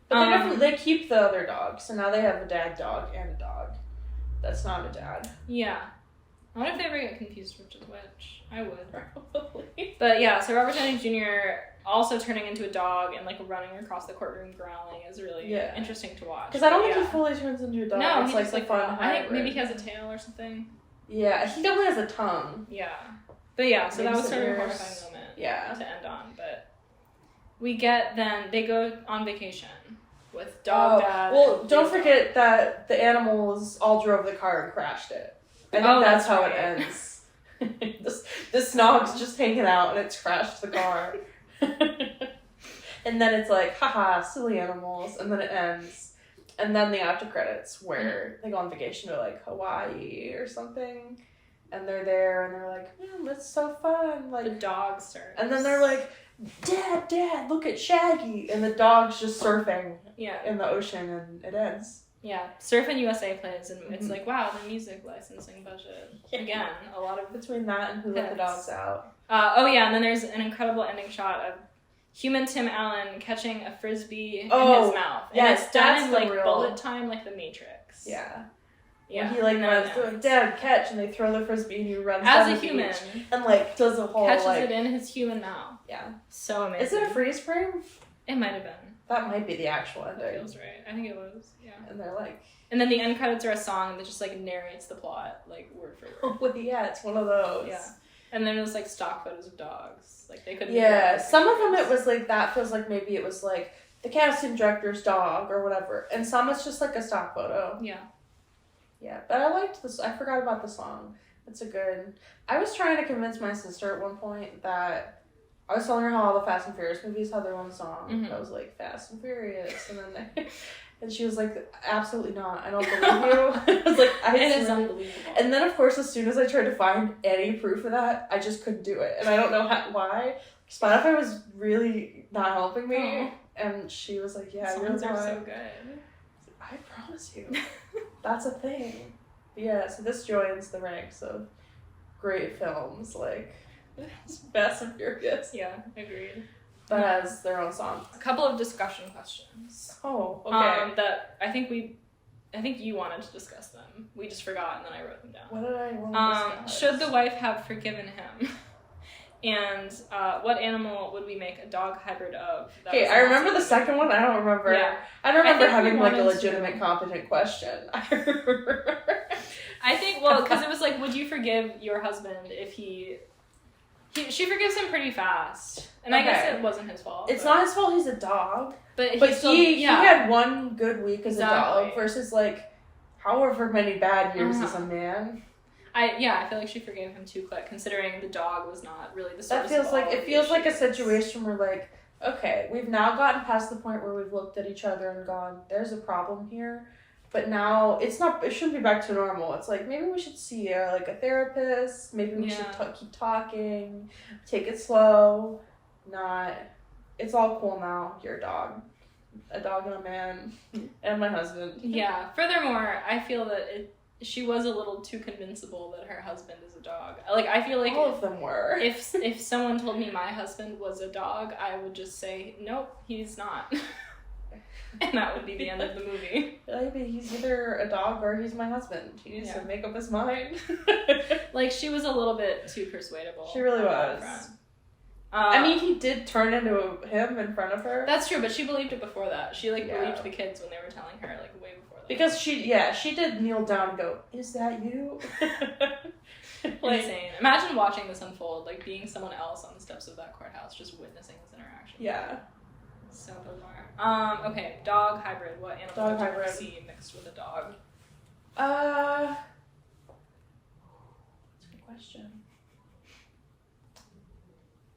But they keep the other dog, so now they have a dad dog and a dog. That's not a dad. Yeah. I wonder if they ever get confused which is which. I would. Probably. But yeah, so Robert Downey Jr. also turning into a dog and like running across the courtroom growling is really interesting to watch. Because I don't think he fully turns into a dog. No, it's he just like fun. I think maybe he has a tail or something. Yeah, he definitely has a tongue. Yeah. But yeah, so maybe that was sort of a horrifying moment to end on. But they go on vacation with Dog Dad. Well, don't forget that the animals all drove the car and crashed it. I think that's how it ends. The snog's just hanging out and it's crashed the car. And then it's like, haha, silly animals. And then it ends. And then the after credits where they go on vacation to like Hawaii or something. And they're there and they're like, "Man, that's so fun." Like, the dog start. And then they're like, Dad, look at Shaggy. And the dog's just surfing in the ocean and it ends. Yeah, Surfin' USA plays and it's like, wow, the music licensing budget. Again, a lot of between that and Who Let the Dogs Out. And then there's an incredible ending shot of human Tim Allen catching a frisbee in his mouth. And it's done in like bullet time, like the Matrix. Yeah. Yeah. When he like runs, "Dad, catch," and they throw the frisbee and he runs as down a human and like does a whole catches it in his human mouth. Yeah. So amazing. Is it a freeze frame? It might have been. That might be the actual ending. That feels right. I think it was. Yeah. And they're like. And then the end credits are a song that just like narrates the plot, like word for word. Oh yeah, it's one of those. Yeah. And then it was like stock photos of dogs. Like they couldn't. Yeah. Some of them it was like that feels like maybe it was like the casting director's dog or whatever, and some it's just like a stock photo. Yeah. Yeah, but I liked this. I forgot about the song. It's a good. I was trying to convince my sister at one point that I was telling her how all the Fast and Furious movies have their own song. Mm-hmm. I was like Fast and Furious, and then and she was like, "Absolutely not. I don't believe you." I was like, "It is unbelievable." And then of course, as soon as I tried to find any proof of that, I just couldn't do it, and I don't know why. Spotify was really not helping me, and she was like, "Yeah, songs are so good." I promise you. That's a thing. Yeah, so this joins the ranks of great films like Fast and Furious. Yeah, agreed. That has their own song. A couple of discussion questions. Oh, okay. That I think you wanted to discuss them. We just forgot and then I wrote them down. What did I want to discuss? Should the wife have forgiven him? And what animal would we make a dog hybrid of? Okay, I remember the second one. I don't remember. Yeah. I don't remember having like a legitimate, competent question. I remember I think, well, because it was like, would you forgive your husband if she forgives him pretty fast. And I guess it wasn't his fault. It's not his fault he's a dog. But he had one good week as a dog versus, like, however many bad years as a man. I feel like she forgave him too quick, considering the dog was not really the source of all it feels like a situation where, like, okay, we've now gotten past the point where we've looked at each other and gone, there's a problem here. But now it shouldn't be back to normal. It's like, maybe we should see a therapist. Maybe we should keep talking. Take it slow. It's all cool now. You're a dog. A dog and a man. And my husband. Yeah. Furthermore, I feel that she was a little too convincible that her husband is a dog. Like, I feel like... all of them were. If someone told me my husband was a dog, I would just say, nope, he's not. And that would be the end of the movie. Maybe he's either a dog or he's my husband. He needs to make up his mind. Like, she was a little bit too persuadable. She really was. I mean, he did turn into him in front of her. That's true, but she believed it before that. She, believed the kids when they were telling her, way before that. Because she did kneel down and go, is that you? Insane. Imagine watching this unfold, being someone else on the steps of that courthouse, just witnessing this interaction. Yeah. So bizarre. Okay, dog hybrid. What animal would you see mixed with a dog? That's a good question.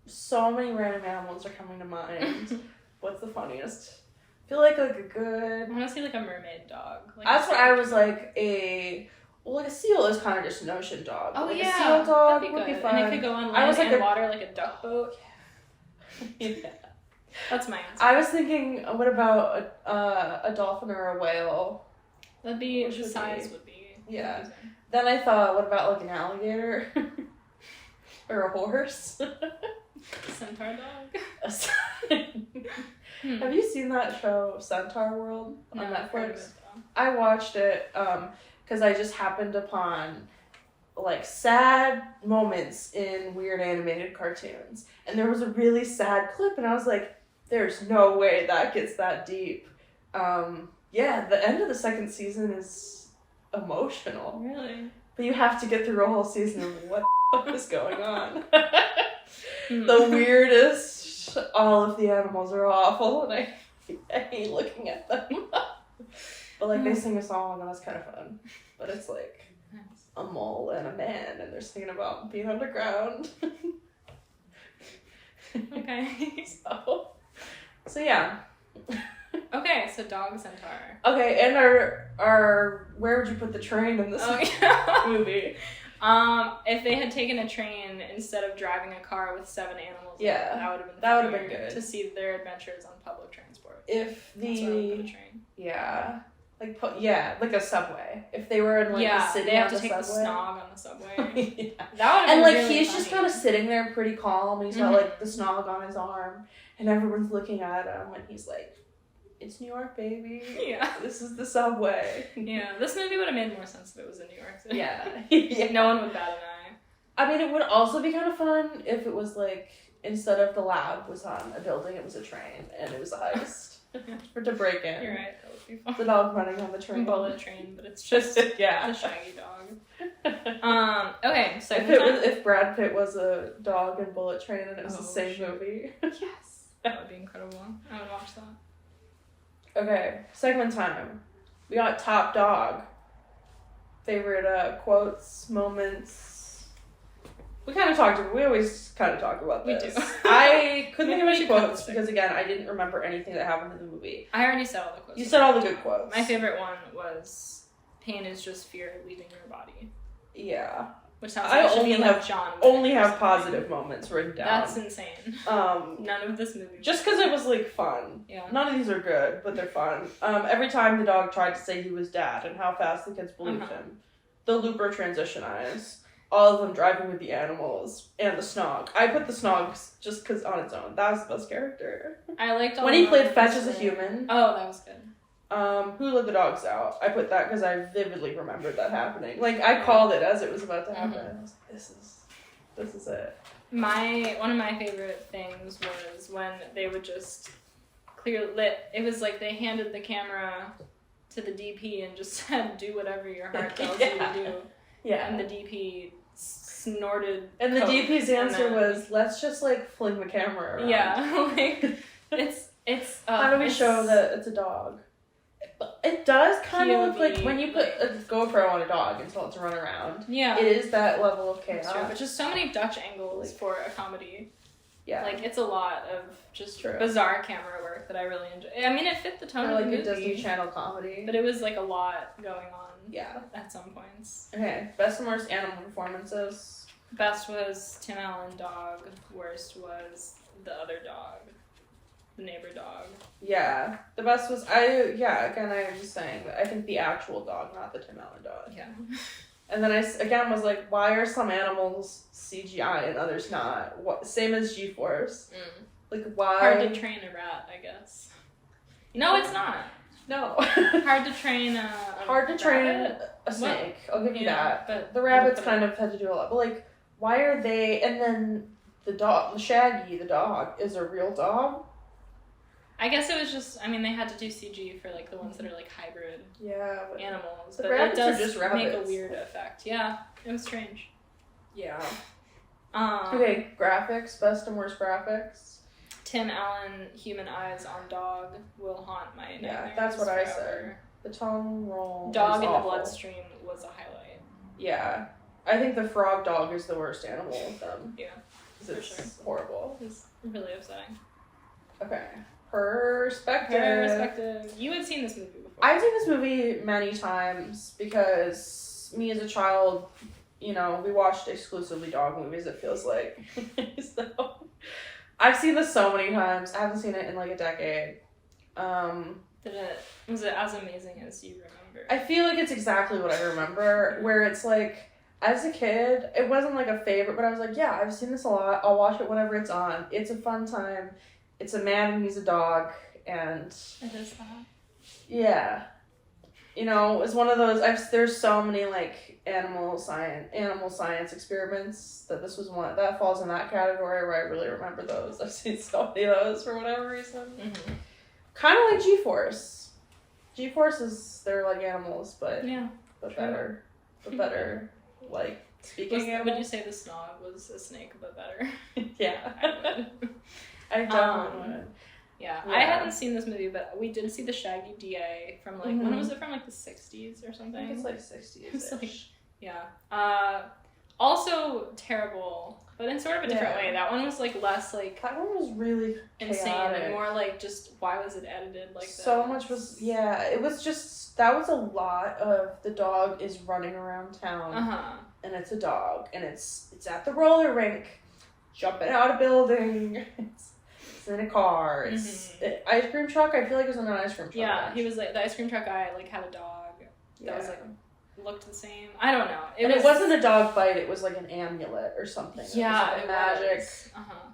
So many random animals are coming to mind. What's the funniest? I feel like a good... I want to see a mermaid dog. That's what I was a seal is kind of just an ocean dog. Oh, a seal dog would be fun. And it could go on land and water like a duck boat. Yeah. That's my answer. I was thinking, what about a dolphin or a whale? That'd be... the size would be... Yeah. Amazing. Then I thought, what about an alligator? Or a horse? Centaur dog? Have you seen that show, Centaur World, on Netflix? I watched it because I just happened upon sad moments in weird animated cartoons. And there was a really sad clip, and I was like, there's no way that gets that deep. The end of the second season is emotional. Really? But you have to get through a whole season of what the is going on. The weirdest. All of the animals are awful, and I hate looking at them. But they sing a song, and that's kind of fun. But it's a mole and a man, and they're singing about being underground. Okay. So yeah. Okay, so dog centaur. Okay, and our where would you put the train in this movie? If they had taken a train instead of driving a car with 7 animals, that would have been good to see their adventures on public transport. If That's where I would put a train. Yeah. Like a subway. If they were in the city, they have to the take subway. the snog on the subway. Yeah. That would have been really he's funny. just kind of sitting there pretty calm. And he's got the snog on his arm, and everyone's looking at him, and he's like, "It's New York, baby. Yeah, this is the subway." Yeah, this movie would have made more sense if it was in New York City. Yeah. No one would bat an eye. I mean, it would also be kind of fun if it was instead of the lab was on a building, it was a train, and it was a heist. To break in. You're right, that would be fun. The dog running on the train. Bullet train, but it's just the Shaggy Dog. Okay, so if Brad Pitt was a dog in Bullet Train and it was the same movie. Yes. That would be incredible. I would watch that. Okay, segment time. We got top dog. Favorite quotes, moments. We always kind of talk about this. We do. I couldn't think of any quotes because, again, I didn't remember anything that happened in the movie. I already said all the quotes. You said all the good quotes. My favorite one was, pain is just fear leaving your body. Yeah. Which sounds like it should be like John Wick. Only have positive moments written down. That's insane. None of this movie. Just because it was fun. Yeah. None of these are good, but they're fun. Every time the dog tried to say he was dad and how fast the kids believed him. The Looper transition eyes. All of them driving with the animals and the snog. I put the snogs just because on its own. That was the best character. I liked all when he played Fetch as a human. Oh, that was good. Who let the dogs out? I put that because I vividly remembered that happening. I called it as it was about to happen. I was like, this is it. One of my favorite things was when they would just it was they handed the camera to the DP and just said, do whatever your heart tells you to do. Yeah. And the DP snorted And the coke, DP's answer then, was, let's just, like, fling the camera around. Yeah, like, it's how do we show that it's a dog? It does kind of look like when you put a GoPro on a dog and tell it to run around. Yeah. It is that level of chaos. True, but just so many Dutch angles for a comedy. Yeah. Like, it's a lot of just bizarre camera work that I really enjoy. I mean, it fit the tone of the movie. Like a Disney Channel comedy. But it was, like, a lot going on. Yeah. At some points. Okay. Best and worst animal performances. Best was Tim Allen dog. Worst was the other dog. The neighbor dog. Yeah. The best was, again, I was just saying that I think the actual dog, not the Tim Allen dog. Yeah. And then I, again, was like, why are some animals CGI and others not? Same as G-Force. Like, why? Hard to train a rat, I guess. No, it's not. No. Hard to train a Hard to train a snake. I'll give you that. But the rabbits kind of had to do a lot. But, like, why are they... And then the Shaggy, the dog, is a real dog? I guess it was just, I mean, they had to do CG for, like, the ones that are, like, hybrid animals. The but rabbits it does are just rabbits. make a weird effect. Yeah, it was strange. Yeah. Okay, graphics. Best and worst graphics. Tim Allen, human eyes on dog will haunt my nightmares. Yeah, that's what forever. I said. The tongue roll. Dog in awful. the bloodstream was a highlight. Yeah. I think the frog dog is the worst animal of them. Yeah. Because it's horrible. It's really upsetting. Okay. Perspective. You had seen this movie before. I've seen this movie many times because me as a child, you know, we watched exclusively dog movies, it feels like. So, I've seen this so many times. I haven't seen it in like a decade. Was it as amazing as you remember? I feel like it's exactly what I remember, where it's like, as a kid, it wasn't like a favorite, but I was like, yeah, I've seen this a lot. I'll watch it whenever it's on. It's a fun time. It's a man and he's a dog, and... It is that. Yeah. You know, it's one of those, there's so many, like, animal science experiments that this was one, that falls in that category where I really remember those. I've seen so many of those for whatever reason. Mm-hmm. Kind of like G-Force. G-Force is, they're like animals, but... Yeah. But better, like, speaking animals. Would you say the snog was a snake, but better? Yeah. I would. I definitely would. Yeah, I hadn't seen this movie, but we did see the Shaggy DA from, like, when was it from, like, the 60s or something? I think it's, like, 60s-ish. It's like, yeah. Also terrible, but in sort of a different way. That one was, like, less, like... That one was really insane chaotic. and more, like, just, why was it edited like that? So much was... Yeah, it was just... That was a lot of the dog is running around town. Uh-huh. And it's a dog. And it's at the roller rink. Jumping out a building. It's in a car. It's ice cream truck. I feel like it was in an ice cream truck. Yeah, he was like the ice cream truck guy. Like had a dog that was like looked the same. I don't know. It wasn't a dog bite. It was like an amulet or something. Yeah, it was like magic.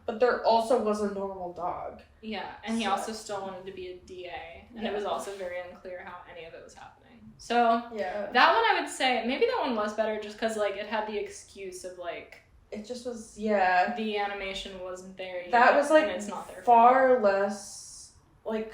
But there also was a normal dog. Yeah, and he also still wanted to be a DA, and it was also very unclear how any of it was happening. So that one I would say maybe that one was better just because like it had the excuse of like. It just was, the animation wasn't there yet. That was, like, and it's not there far less, like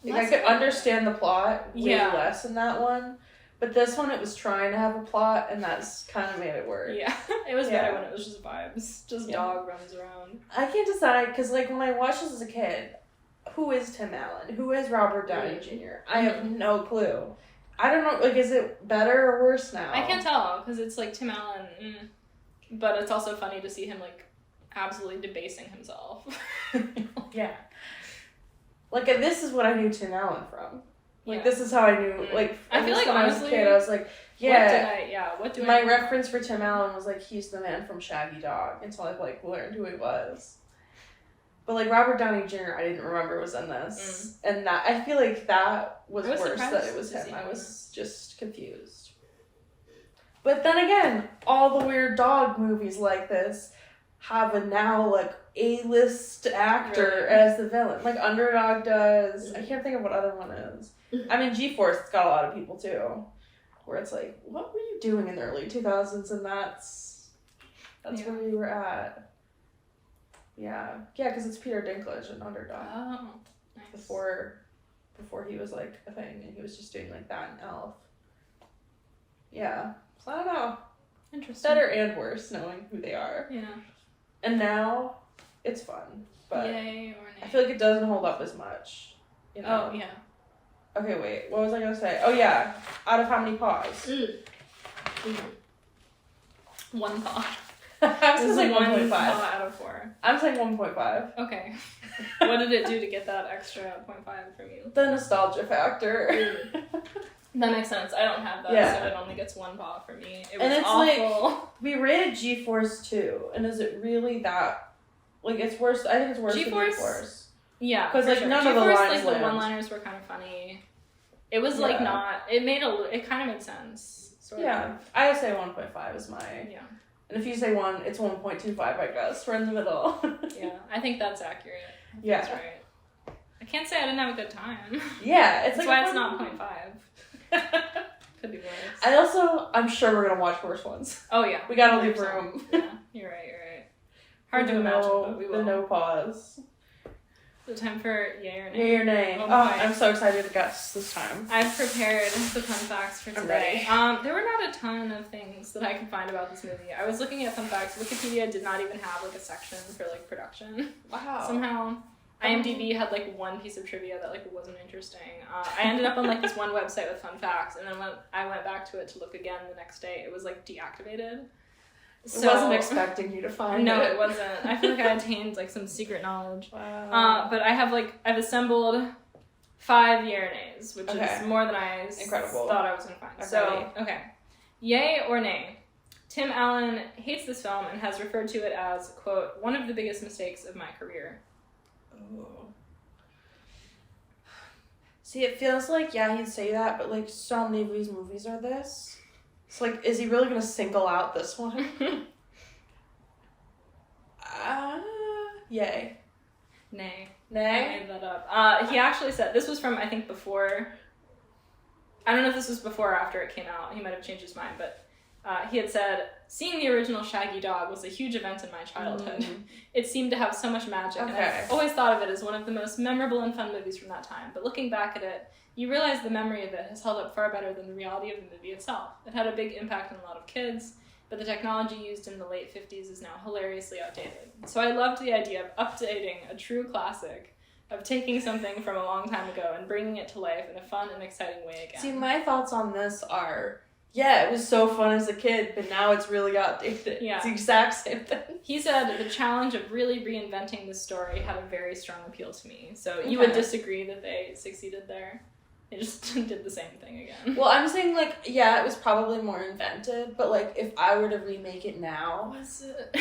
I could understand the plot way less in that one. But this one, it was trying to have a plot, and that's kind of made it work. Yeah, it was better when it was just vibes. Just dog runs around. I can't decide, because, like, when I watched this as a kid, who is Tim Allen? Who is Robert Downey Jr.? I have no clue. I don't know, like, is it better or worse now? I can't tell, because it's, like, Tim Allen... But it's also funny to see him, like, absolutely debasing himself. Yeah. Like, this is what I knew Tim Allen from. Like, this is how I knew, like, I feel like, when honestly, I was a kid, I was like, what do I my reference for Tim Allen was, like, he's the man from Shaggy Dog, until I, like, learned who he was. But, like, Robert Downey Jr., I didn't remember was in this. And that, I feel like that was worse that it was him. I was just confused. But then again, all the weird dog movies like this have a now, like, A-list actor as the villain. Like, Underdog does. I can't think of what other one is. I mean, G-Force, it's got a lot of people, too. Where it's like, what were you doing in the early 2000s? And that's where we were at. Yeah. Yeah, because it's Peter Dinklage in Underdog. Oh, nice. Before he was, like, a thing. And he was just doing, like, that and Elf. Yeah. So I don't know. Interesting. Better and worse knowing who they are. Yeah. And now, it's fun. But yay or nay? I feel like it doesn't hold up as much. You know? Oh, yeah. Okay, wait. What was I going to say? Oh, yeah. Out of how many paws? 1 paw. I was going to say 1.5. Paw out of 4. I'm saying 1.5. Okay. What did it do to get that extra 0.5 from you? The nostalgia factor. That makes sense. I don't have that, so it only gets 1 paw for me. It was and it's awful. like, we rated G-Force 2, and is it really that, like, it's worse, I think it's worse G-Force? than G-Force. Yeah, because like sure. none of the G-Force, lines like the one-liners were kind of funny. It was like not. It kind of made sense. Sort of. I would say 1.5 is my. Yeah. And if you say 1, it's 1.25. I guess we're in the middle. Yeah, I think that's accurate. Yeah, that's right. I can't say I didn't have a good time. Yeah, it's that's like why it's not 0.5. Could be worse. I'm sure we're gonna watch worse ones. Oh yeah, we gotta leave room. Yeah, you're right. Hard to imagine, but we will. The no pause. The time for yay or nay. Yay or nay. Oh, I'm so excited to guess this time. I've prepared the fun facts for today. There were not a ton of things that I could find about this movie. I was looking at fun facts. Wikipedia did not even have like a section for like production. Wow. Somehow, IMDb had like 1 piece of trivia that like wasn't interesting. I ended up on like this one website with fun facts, and then when I went back to it to look again the next day, it was like deactivated. So, I wasn't expecting you to find it. No, it wasn't. I feel like I attained like some secret knowledge. Wow. But I've assembled 5 yay or nays, which is more than I thought I was going to find. Okay. So, okay. Yay or nay? Tim Allen hates this film and has referred to it as, quote, one of the biggest mistakes of my career. Oh. See, it feels like, he'd say that, but like so many of these movies are this. So, like, is he really going to single out this one? Yay. Nay. Nay? I made that up. He actually said, this was from, I think, before, I don't know if this was before or after it came out. He might have changed his mind, but he had said, seeing the original Shaggy Dog was a huge event in my childhood. Mm-hmm. It seemoved to have so much magic, and I've always thought of it as one of the most memorable and fun movies from that time. But looking back at it, you realize the memory of it has held up far better than the reality of the movie itself. It had a big impact on a lot of kids, but the technology used in the late 50s is now hilariously outdated. So I loved the idea of updating a true classic, of taking something from a long time ago and bringing it to life in a fun and exciting way again. See, my thoughts on this are, it was so fun as a kid, but now it's really outdated. Yeah. It's the exact same thing. He said the challenge of really reinventing the story had a very strong appeal to me. So you would disagree that they succeeded there? They just did the same thing again. Well, I'm saying, like, it was probably more invented, but, like, if I were to remake it now,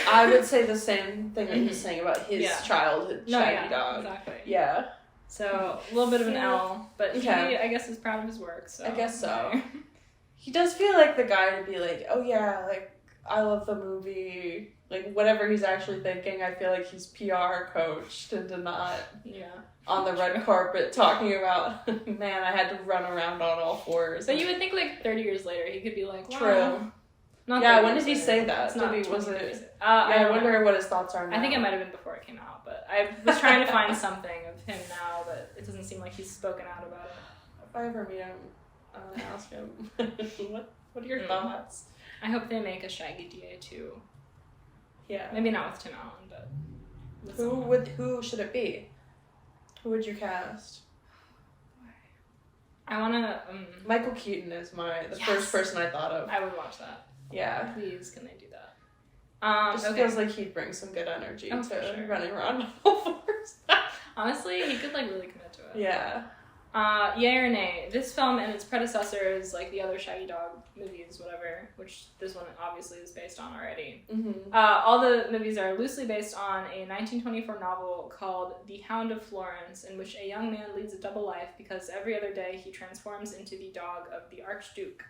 I would say the same thing that he's saying about his childhood Shaggy Dog. Exactly. Yeah. So, a little bit of an L, but he, I guess, is proud of his work, so. I guess so. He does feel like the guy to be like, oh, yeah, like, I love the movie. Like, whatever he's actually thinking, I feel like he's PR coached into not on the red carpet talking about, man, I had to run around on all 4s. But you would think, like, 30 years later, he could be like, wow. True. Not when did he say that? It's not was it? I wonder what his thoughts are now. I think it might have been before it came out, but I was trying to find something of him now, but it doesn't seem like he's spoken out about it. If I ever meet him, I'm gonna ask him, what are your thoughts? I hope they make a Shaggy DA too. Yeah. Maybe not with Tim Allen, but who should it be? Who would you cast? I wanna Michael Keaton is the first person I thought of. I would watch that. Yeah. Please, can they do that? Just feels like he'd bring some good energy to running around on all 4s. Honestly, he could like really commit to it. Yeah. Yay or nay? This film and its predecessors, like the other Shaggy Dog movies, whatever, which this one obviously is based on already. Mm-hmm. All the movies are loosely based on a 1924 novel called The Hound of Florence, in which a young man leads a double life because every other day he transforms into the dog of the Archduke.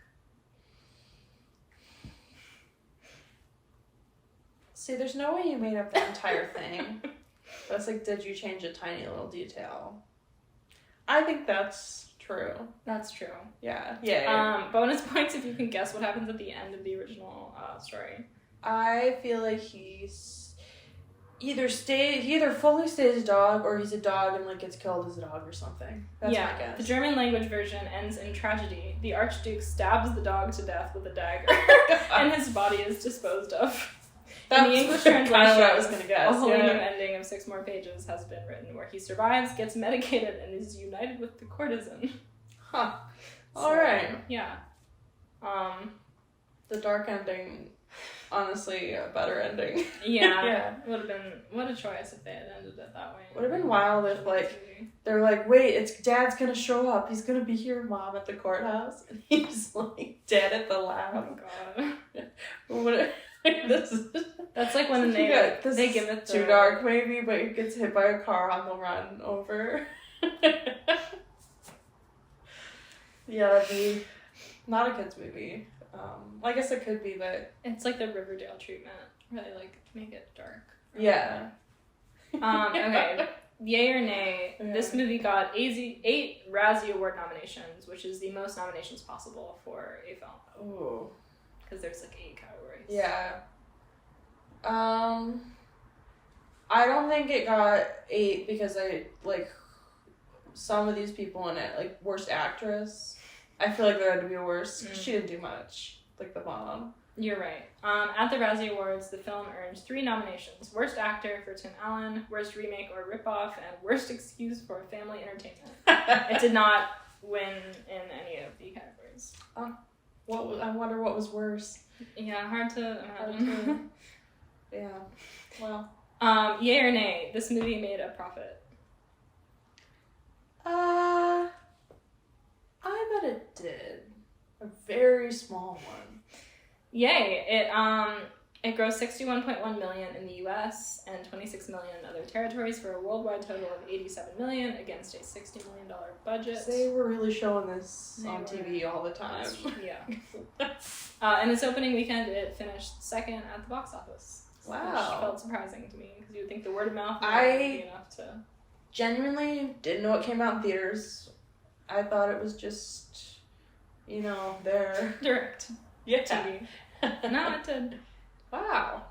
See, there's no way you made up the entire thing. That's like, did you change a tiny little detail? I think that's true. That's true. Yeah. Yeah. Bonus points if you can guess what happens at the end of the original story. I feel like he either fully stays a dog or he's a dog and like gets killed as a dog or something. That's my guess. The German language version ends in tragedy. The Archduke stabs the dog to death with a dagger, and his body is disposed of. In the English translation, I was gonna guess. A wholly new ending of 6 more pages has been written, where he survives, gets medicated, and is united with the courtesan. Huh. All right. Yeah. The dark ending. Honestly, a better ending. Yeah. Would have been, what a choice if they had ended it that way. Would have been wild if, like, they're like, wait, it's Dad's gonna show up. He's gonna be here, Mom, at the courthouse. And he's, like, dead at the lab. Oh, God. That's like when they give it too dark, maybe, but he gets hit by a car on the run over. Yeah, that'd be not a kid's movie. I guess it could be, but it's like the Riverdale treatment, where they like make it dark. Yeah. Okay. Yay or nay? Okay. This movie got 8 Razzie Award nominations, which is the most nominations possible for a film. Ooh. Because there's like 8 categories. Yeah. I don't think it got 8 because some of these people in it, like worst actress. I feel like there had to be a worse. She didn't do much, like the mom. You're right. At the Razzie Awards, the film earned 3 nominations: Worst Actor for Tim Allen, Worst Remake or Ripoff, and Worst Excuse for Family Entertainment. It did not win in any of the categories. I wonder what was worse. Yeah, hard to imagine. Yeah. Well. Yay or nay? This movie made a profit. I bet it did. A very small one. Yay! It grossed $61.1 million in the U.S. and $26 million in other territories for a worldwide total of $87 million against a $60 million budget. They were really showing this on TV all the time. Yeah. In its opening weekend, it finished 2nd at the box office. Wow. Which felt surprising to me because you would think the word of mouth would be enough to. Genuinely didn't know it came out in theaters. I thought it was just, there. Direct. Yeah. TV. No, it did. Wow.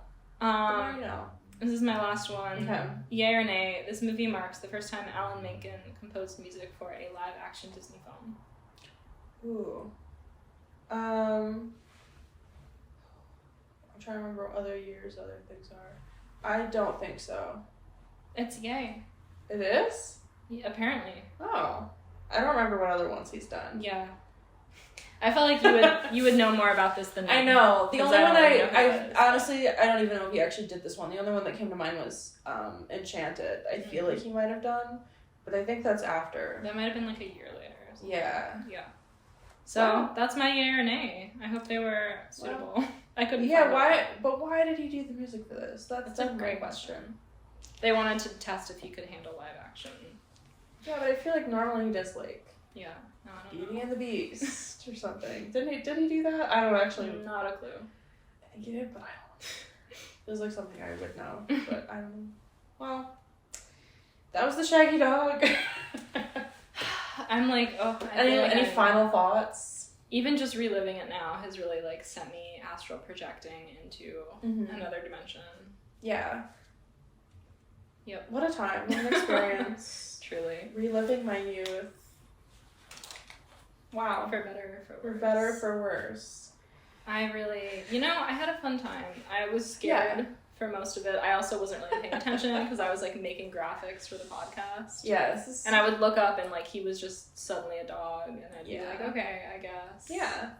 This is my last one. Okay. Yay or nay? This movie marks the first time Alan Menken composed music for a live-action Disney film. Ooh. I'm trying to remember what other years other things are. I don't think so. It's yay. It is? Yeah, apparently. Oh. I don't remember what other ones he's done. Yeah. I felt like you would know more about this than me. I know. The only one I honestly, I don't even know if he actually did this one. The only one that came to mind was Enchanted. I feel like he might have done, but I think that's after. That might have been like a year later or something. Yeah. Yeah. So that's my yay or nay. I hope they were suitable. Well, I couldn't. Yeah. Why? But why did he do the music for this? That's a great question. They wanted to test if he could handle live action. Yeah, but I feel like normally he does like. Yeah. No, I don't Beauty know. and the Beast or something. Did he do that? I don't actually. Not a clue. I think he did, but I don't. It was like something I would know, but I don't know. Well, that was the Shaggy Dog. I'm like, any final thoughts? Even just reliving it now has really like sent me astral projecting into another dimension. Yeah. Yep. What a time! What an experience. Truly. Reliving my youth. Wow. For better or for worse. For better or for worse. I really, I had a fun time. I was scared for most of it. I also wasn't really paying attention because I was like making graphics for the podcast. Yes. And I would look up and like he was just suddenly a dog and I'd be like, okay, I guess. Yeah.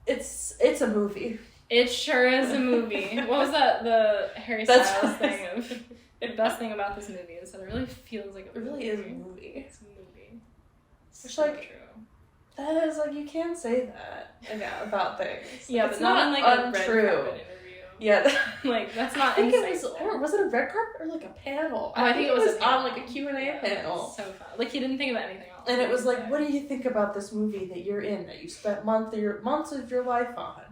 It's a movie. It sure is a movie. What was that? The Harry Styles thing of the best thing about this movie is that it really feels like it really is a movie. It's a movie. It's so like, true. That is like you can't say that about things. Yeah, it's but not in like untrue. A red carpet interview. Yeah, like that's not. I think it was it a red carpet or like a panel? Oh, I think it was on like a Q&A panel. So fun. Like he didn't think about anything else. And it was like, what do you think about this movie that you're in that you spent months of your life on?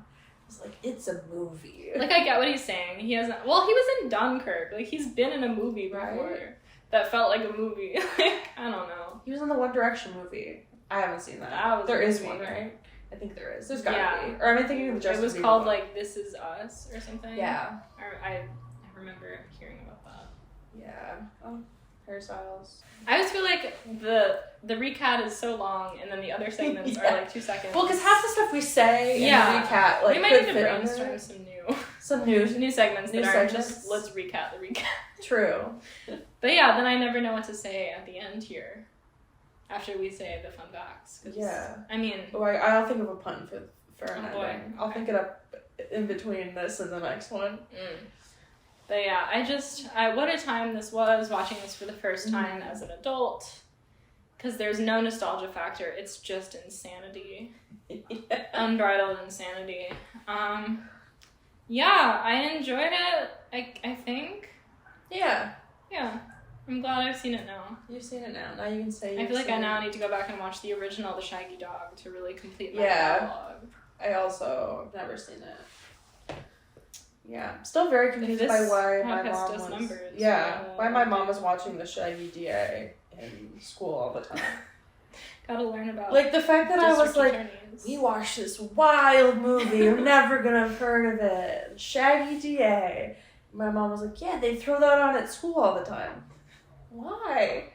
It's like, it's a movie. Like, I get what he's saying. He hasn't... Well, he was in Dunkirk. Like, he's been in a movie before that felt like a movie. Like, I don't know. He was in the One Direction movie. I haven't seen that. There is one, right? I think there is. There's gotta be. Or am I thinking of Justin Bieber? It was called like This Is Us or something. Yeah. Or I remember hearing about that. Yeah. Oh, hairstyles. I always feel like the recap is so long, and then the other segments are like 2 seconds. Well, because half the stuff we say in the recap, like, we might need to brainstorm some new segments that aren't just let's recap the recap. True. But yeah, then I never know what to say at the end here. After we say the fun facts. Yeah. I mean... I'll think of a pun for an ending. Boy. I'll think it up in between this and the next one. But yeah, what a time this was, watching this for the first time as an adult. Because there's no nostalgia factor. It's just insanity. Unbridled insanity. Yeah, I enjoyed it, I think. Yeah. Yeah. I'm glad I've seen it now. You've seen it now. Now you can say I feel like I now need to go back and watch the original The Shaggy Dog to really complete my catalog. I also have never seen it. Yeah. I'm still very confused by why my mom was... Numbers, why my mom was watching the Shaggy DA in school all the time. Gotta learn about... Like, the fact that I was like, we watched this wild movie, you're never gonna have heard of it. Shaggy DA. My mom was like, yeah, they throw that on at school all the time. Why?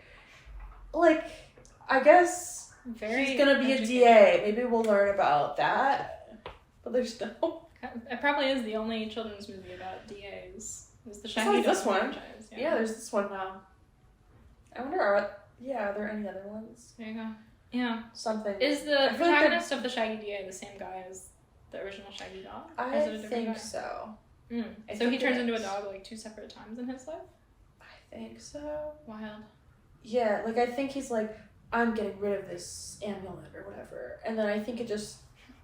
Like, I guess he's gonna be a DA. Maybe we'll learn about that. But there's no... It probably is the only children's movie about DAs. It's the Shaggy Dog this one. franchise. Yeah, there's this one now. I wonder, are there any other ones? There you go. Yeah. Something. Is the protagonist of the Shaggy DA the same guy as the original Shaggy Dog? I think so. So he turns into a dog like 2 separate times in his life? I think so. Wild. Yeah, like I think he's like, I'm getting rid of this amulet or whatever. And then I think it just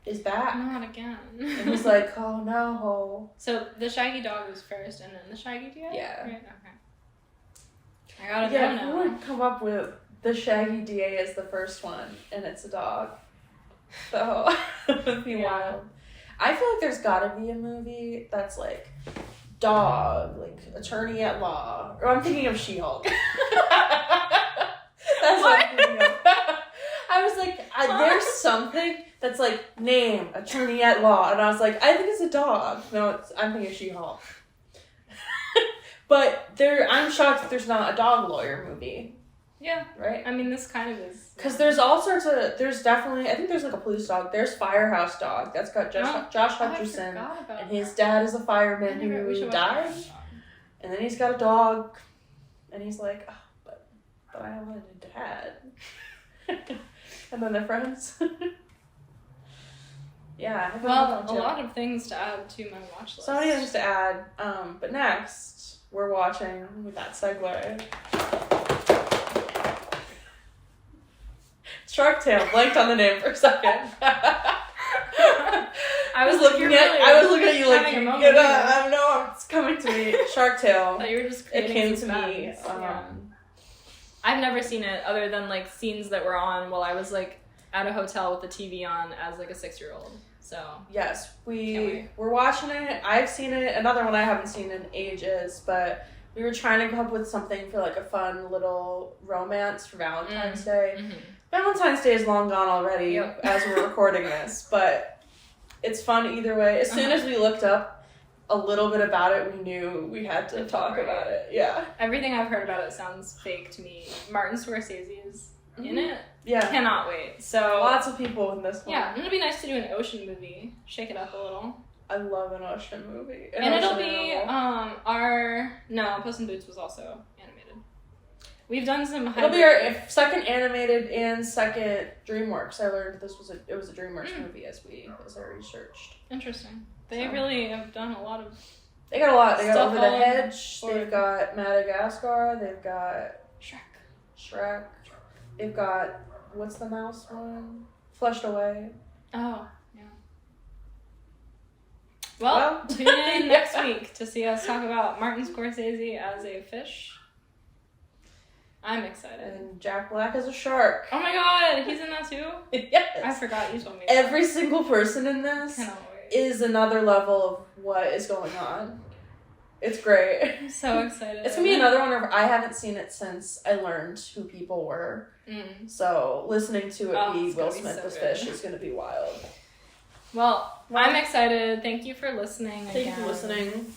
is back. Not again. And he's like, oh no. So the Shaggy Dog was first and then the Shaggy DA? Yeah. Right, okay. I gotta know now. Who would come up with the Shaggy DA as the first one and it's a dog? So, it would be wild. I feel like there's gotta be a movie that's like dog, like attorney at law. Or I'm thinking of She-Hulk. That's what I'm thinking of. I was like, there's something that's like name, attorney at law. And I was like, I think it's a dog. No, I'm thinking of She-Hulk. But I'm shocked that there's not a dog lawyer movie. Yeah. Right? I mean, this kind of is. Because there's all sorts of, there's definitely, I think there's like a police dog. There's Firehouse Dog. That's got Josh Hutcherson. And his dad is a fireman who died. And then he's got a dog. And he's like, oh, but I wanted a dad. And then they're friends. Yeah. Well, a lot of things to add to my watch list. So many things to add. But next, we're watching, with that segue, Shark Tale. Blanked on the name for a second. I was looking at you like, I know it's coming to me. Shark Tale. Thought you were just it came to me. I've never seen it other than like scenes that were on while I was like at a hotel with the TV on as like a 6-year-old. So yes, we're watching it. I've seen it. Another one I haven't seen in ages, but we were trying to come up with something for like a fun little romance for Valentine's Day. Mm-hmm. Valentine's Day is long gone already as we're recording this, but it's fun either way. As soon as we looked up a little bit about it, we knew we had to talk about it. Yeah. Everything I've heard about it sounds fake to me. Martin Scorsese is in it. Yeah. Cannot wait. So lots of people in this one. Yeah, and it'll be nice to do an ocean movie. Shake it up a little. I love an ocean movie. It'll be Puss in Boots was also animated. We've done some It'll be our second animated and second DreamWorks. I learned it was a DreamWorks movie as I researched. Interesting. They really have done a lot of They got a lot. They got Over the Hedge, they've got Madagascar, they've got Shrek. They've got what's the mouse one? Flushed Away. Oh, yeah. Well, tune in next week to see us talk about Martin Scorsese as a fish. I'm excited. And Jack Black as a shark. Oh my god, he's in that too? Yes. I forgot you told me. Every single person in this is another level of what is going on. It's great. I'm so excited. It's gonna be another one where I haven't seen it since I learned who people were. So listening to it be Will Smith as fish is gonna be wild. Well, I'm excited. Thank you for listening again. Thank you for listening.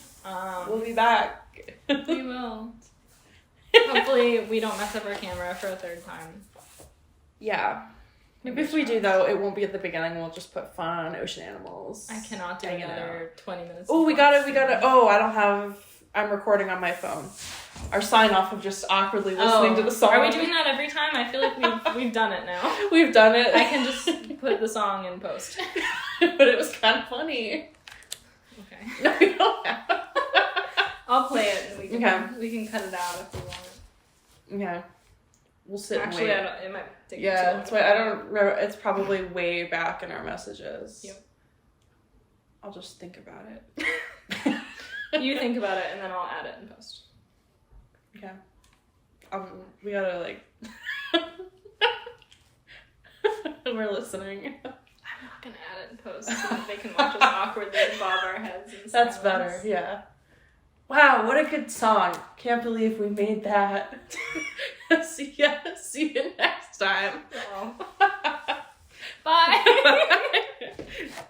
We'll be back. We will. Hopefully we don't mess up our camera for a third time. Yeah. Maybe if we do, though, it won't be at the beginning. We'll just put fun ocean animals. I cannot do another 20 minutes. Oh, we got it. Oh, I'm recording on my phone. Our sign-off of just awkwardly listening to the song. Are we doing that every time? I feel like we've done it now. We've done it. I can just put the song in post. But it was kind of funny. Okay. No, we don't have it. I'll play it and we can cut it out if we want. Okay. We'll sit Actually, and wait. it might take Yeah, too long. that's why I don't remember. It's probably way back in our messages. Yep. I'll just think about it. You think about it, and then I'll add it in post. Okay. We gotta, like... We're listening. I'm not gonna add it in post so that they can watch us awkwardly bob our heads in silence. That's better, yeah. Wow, what a good song. Can't believe we made that. See you next time. Oh. Bye.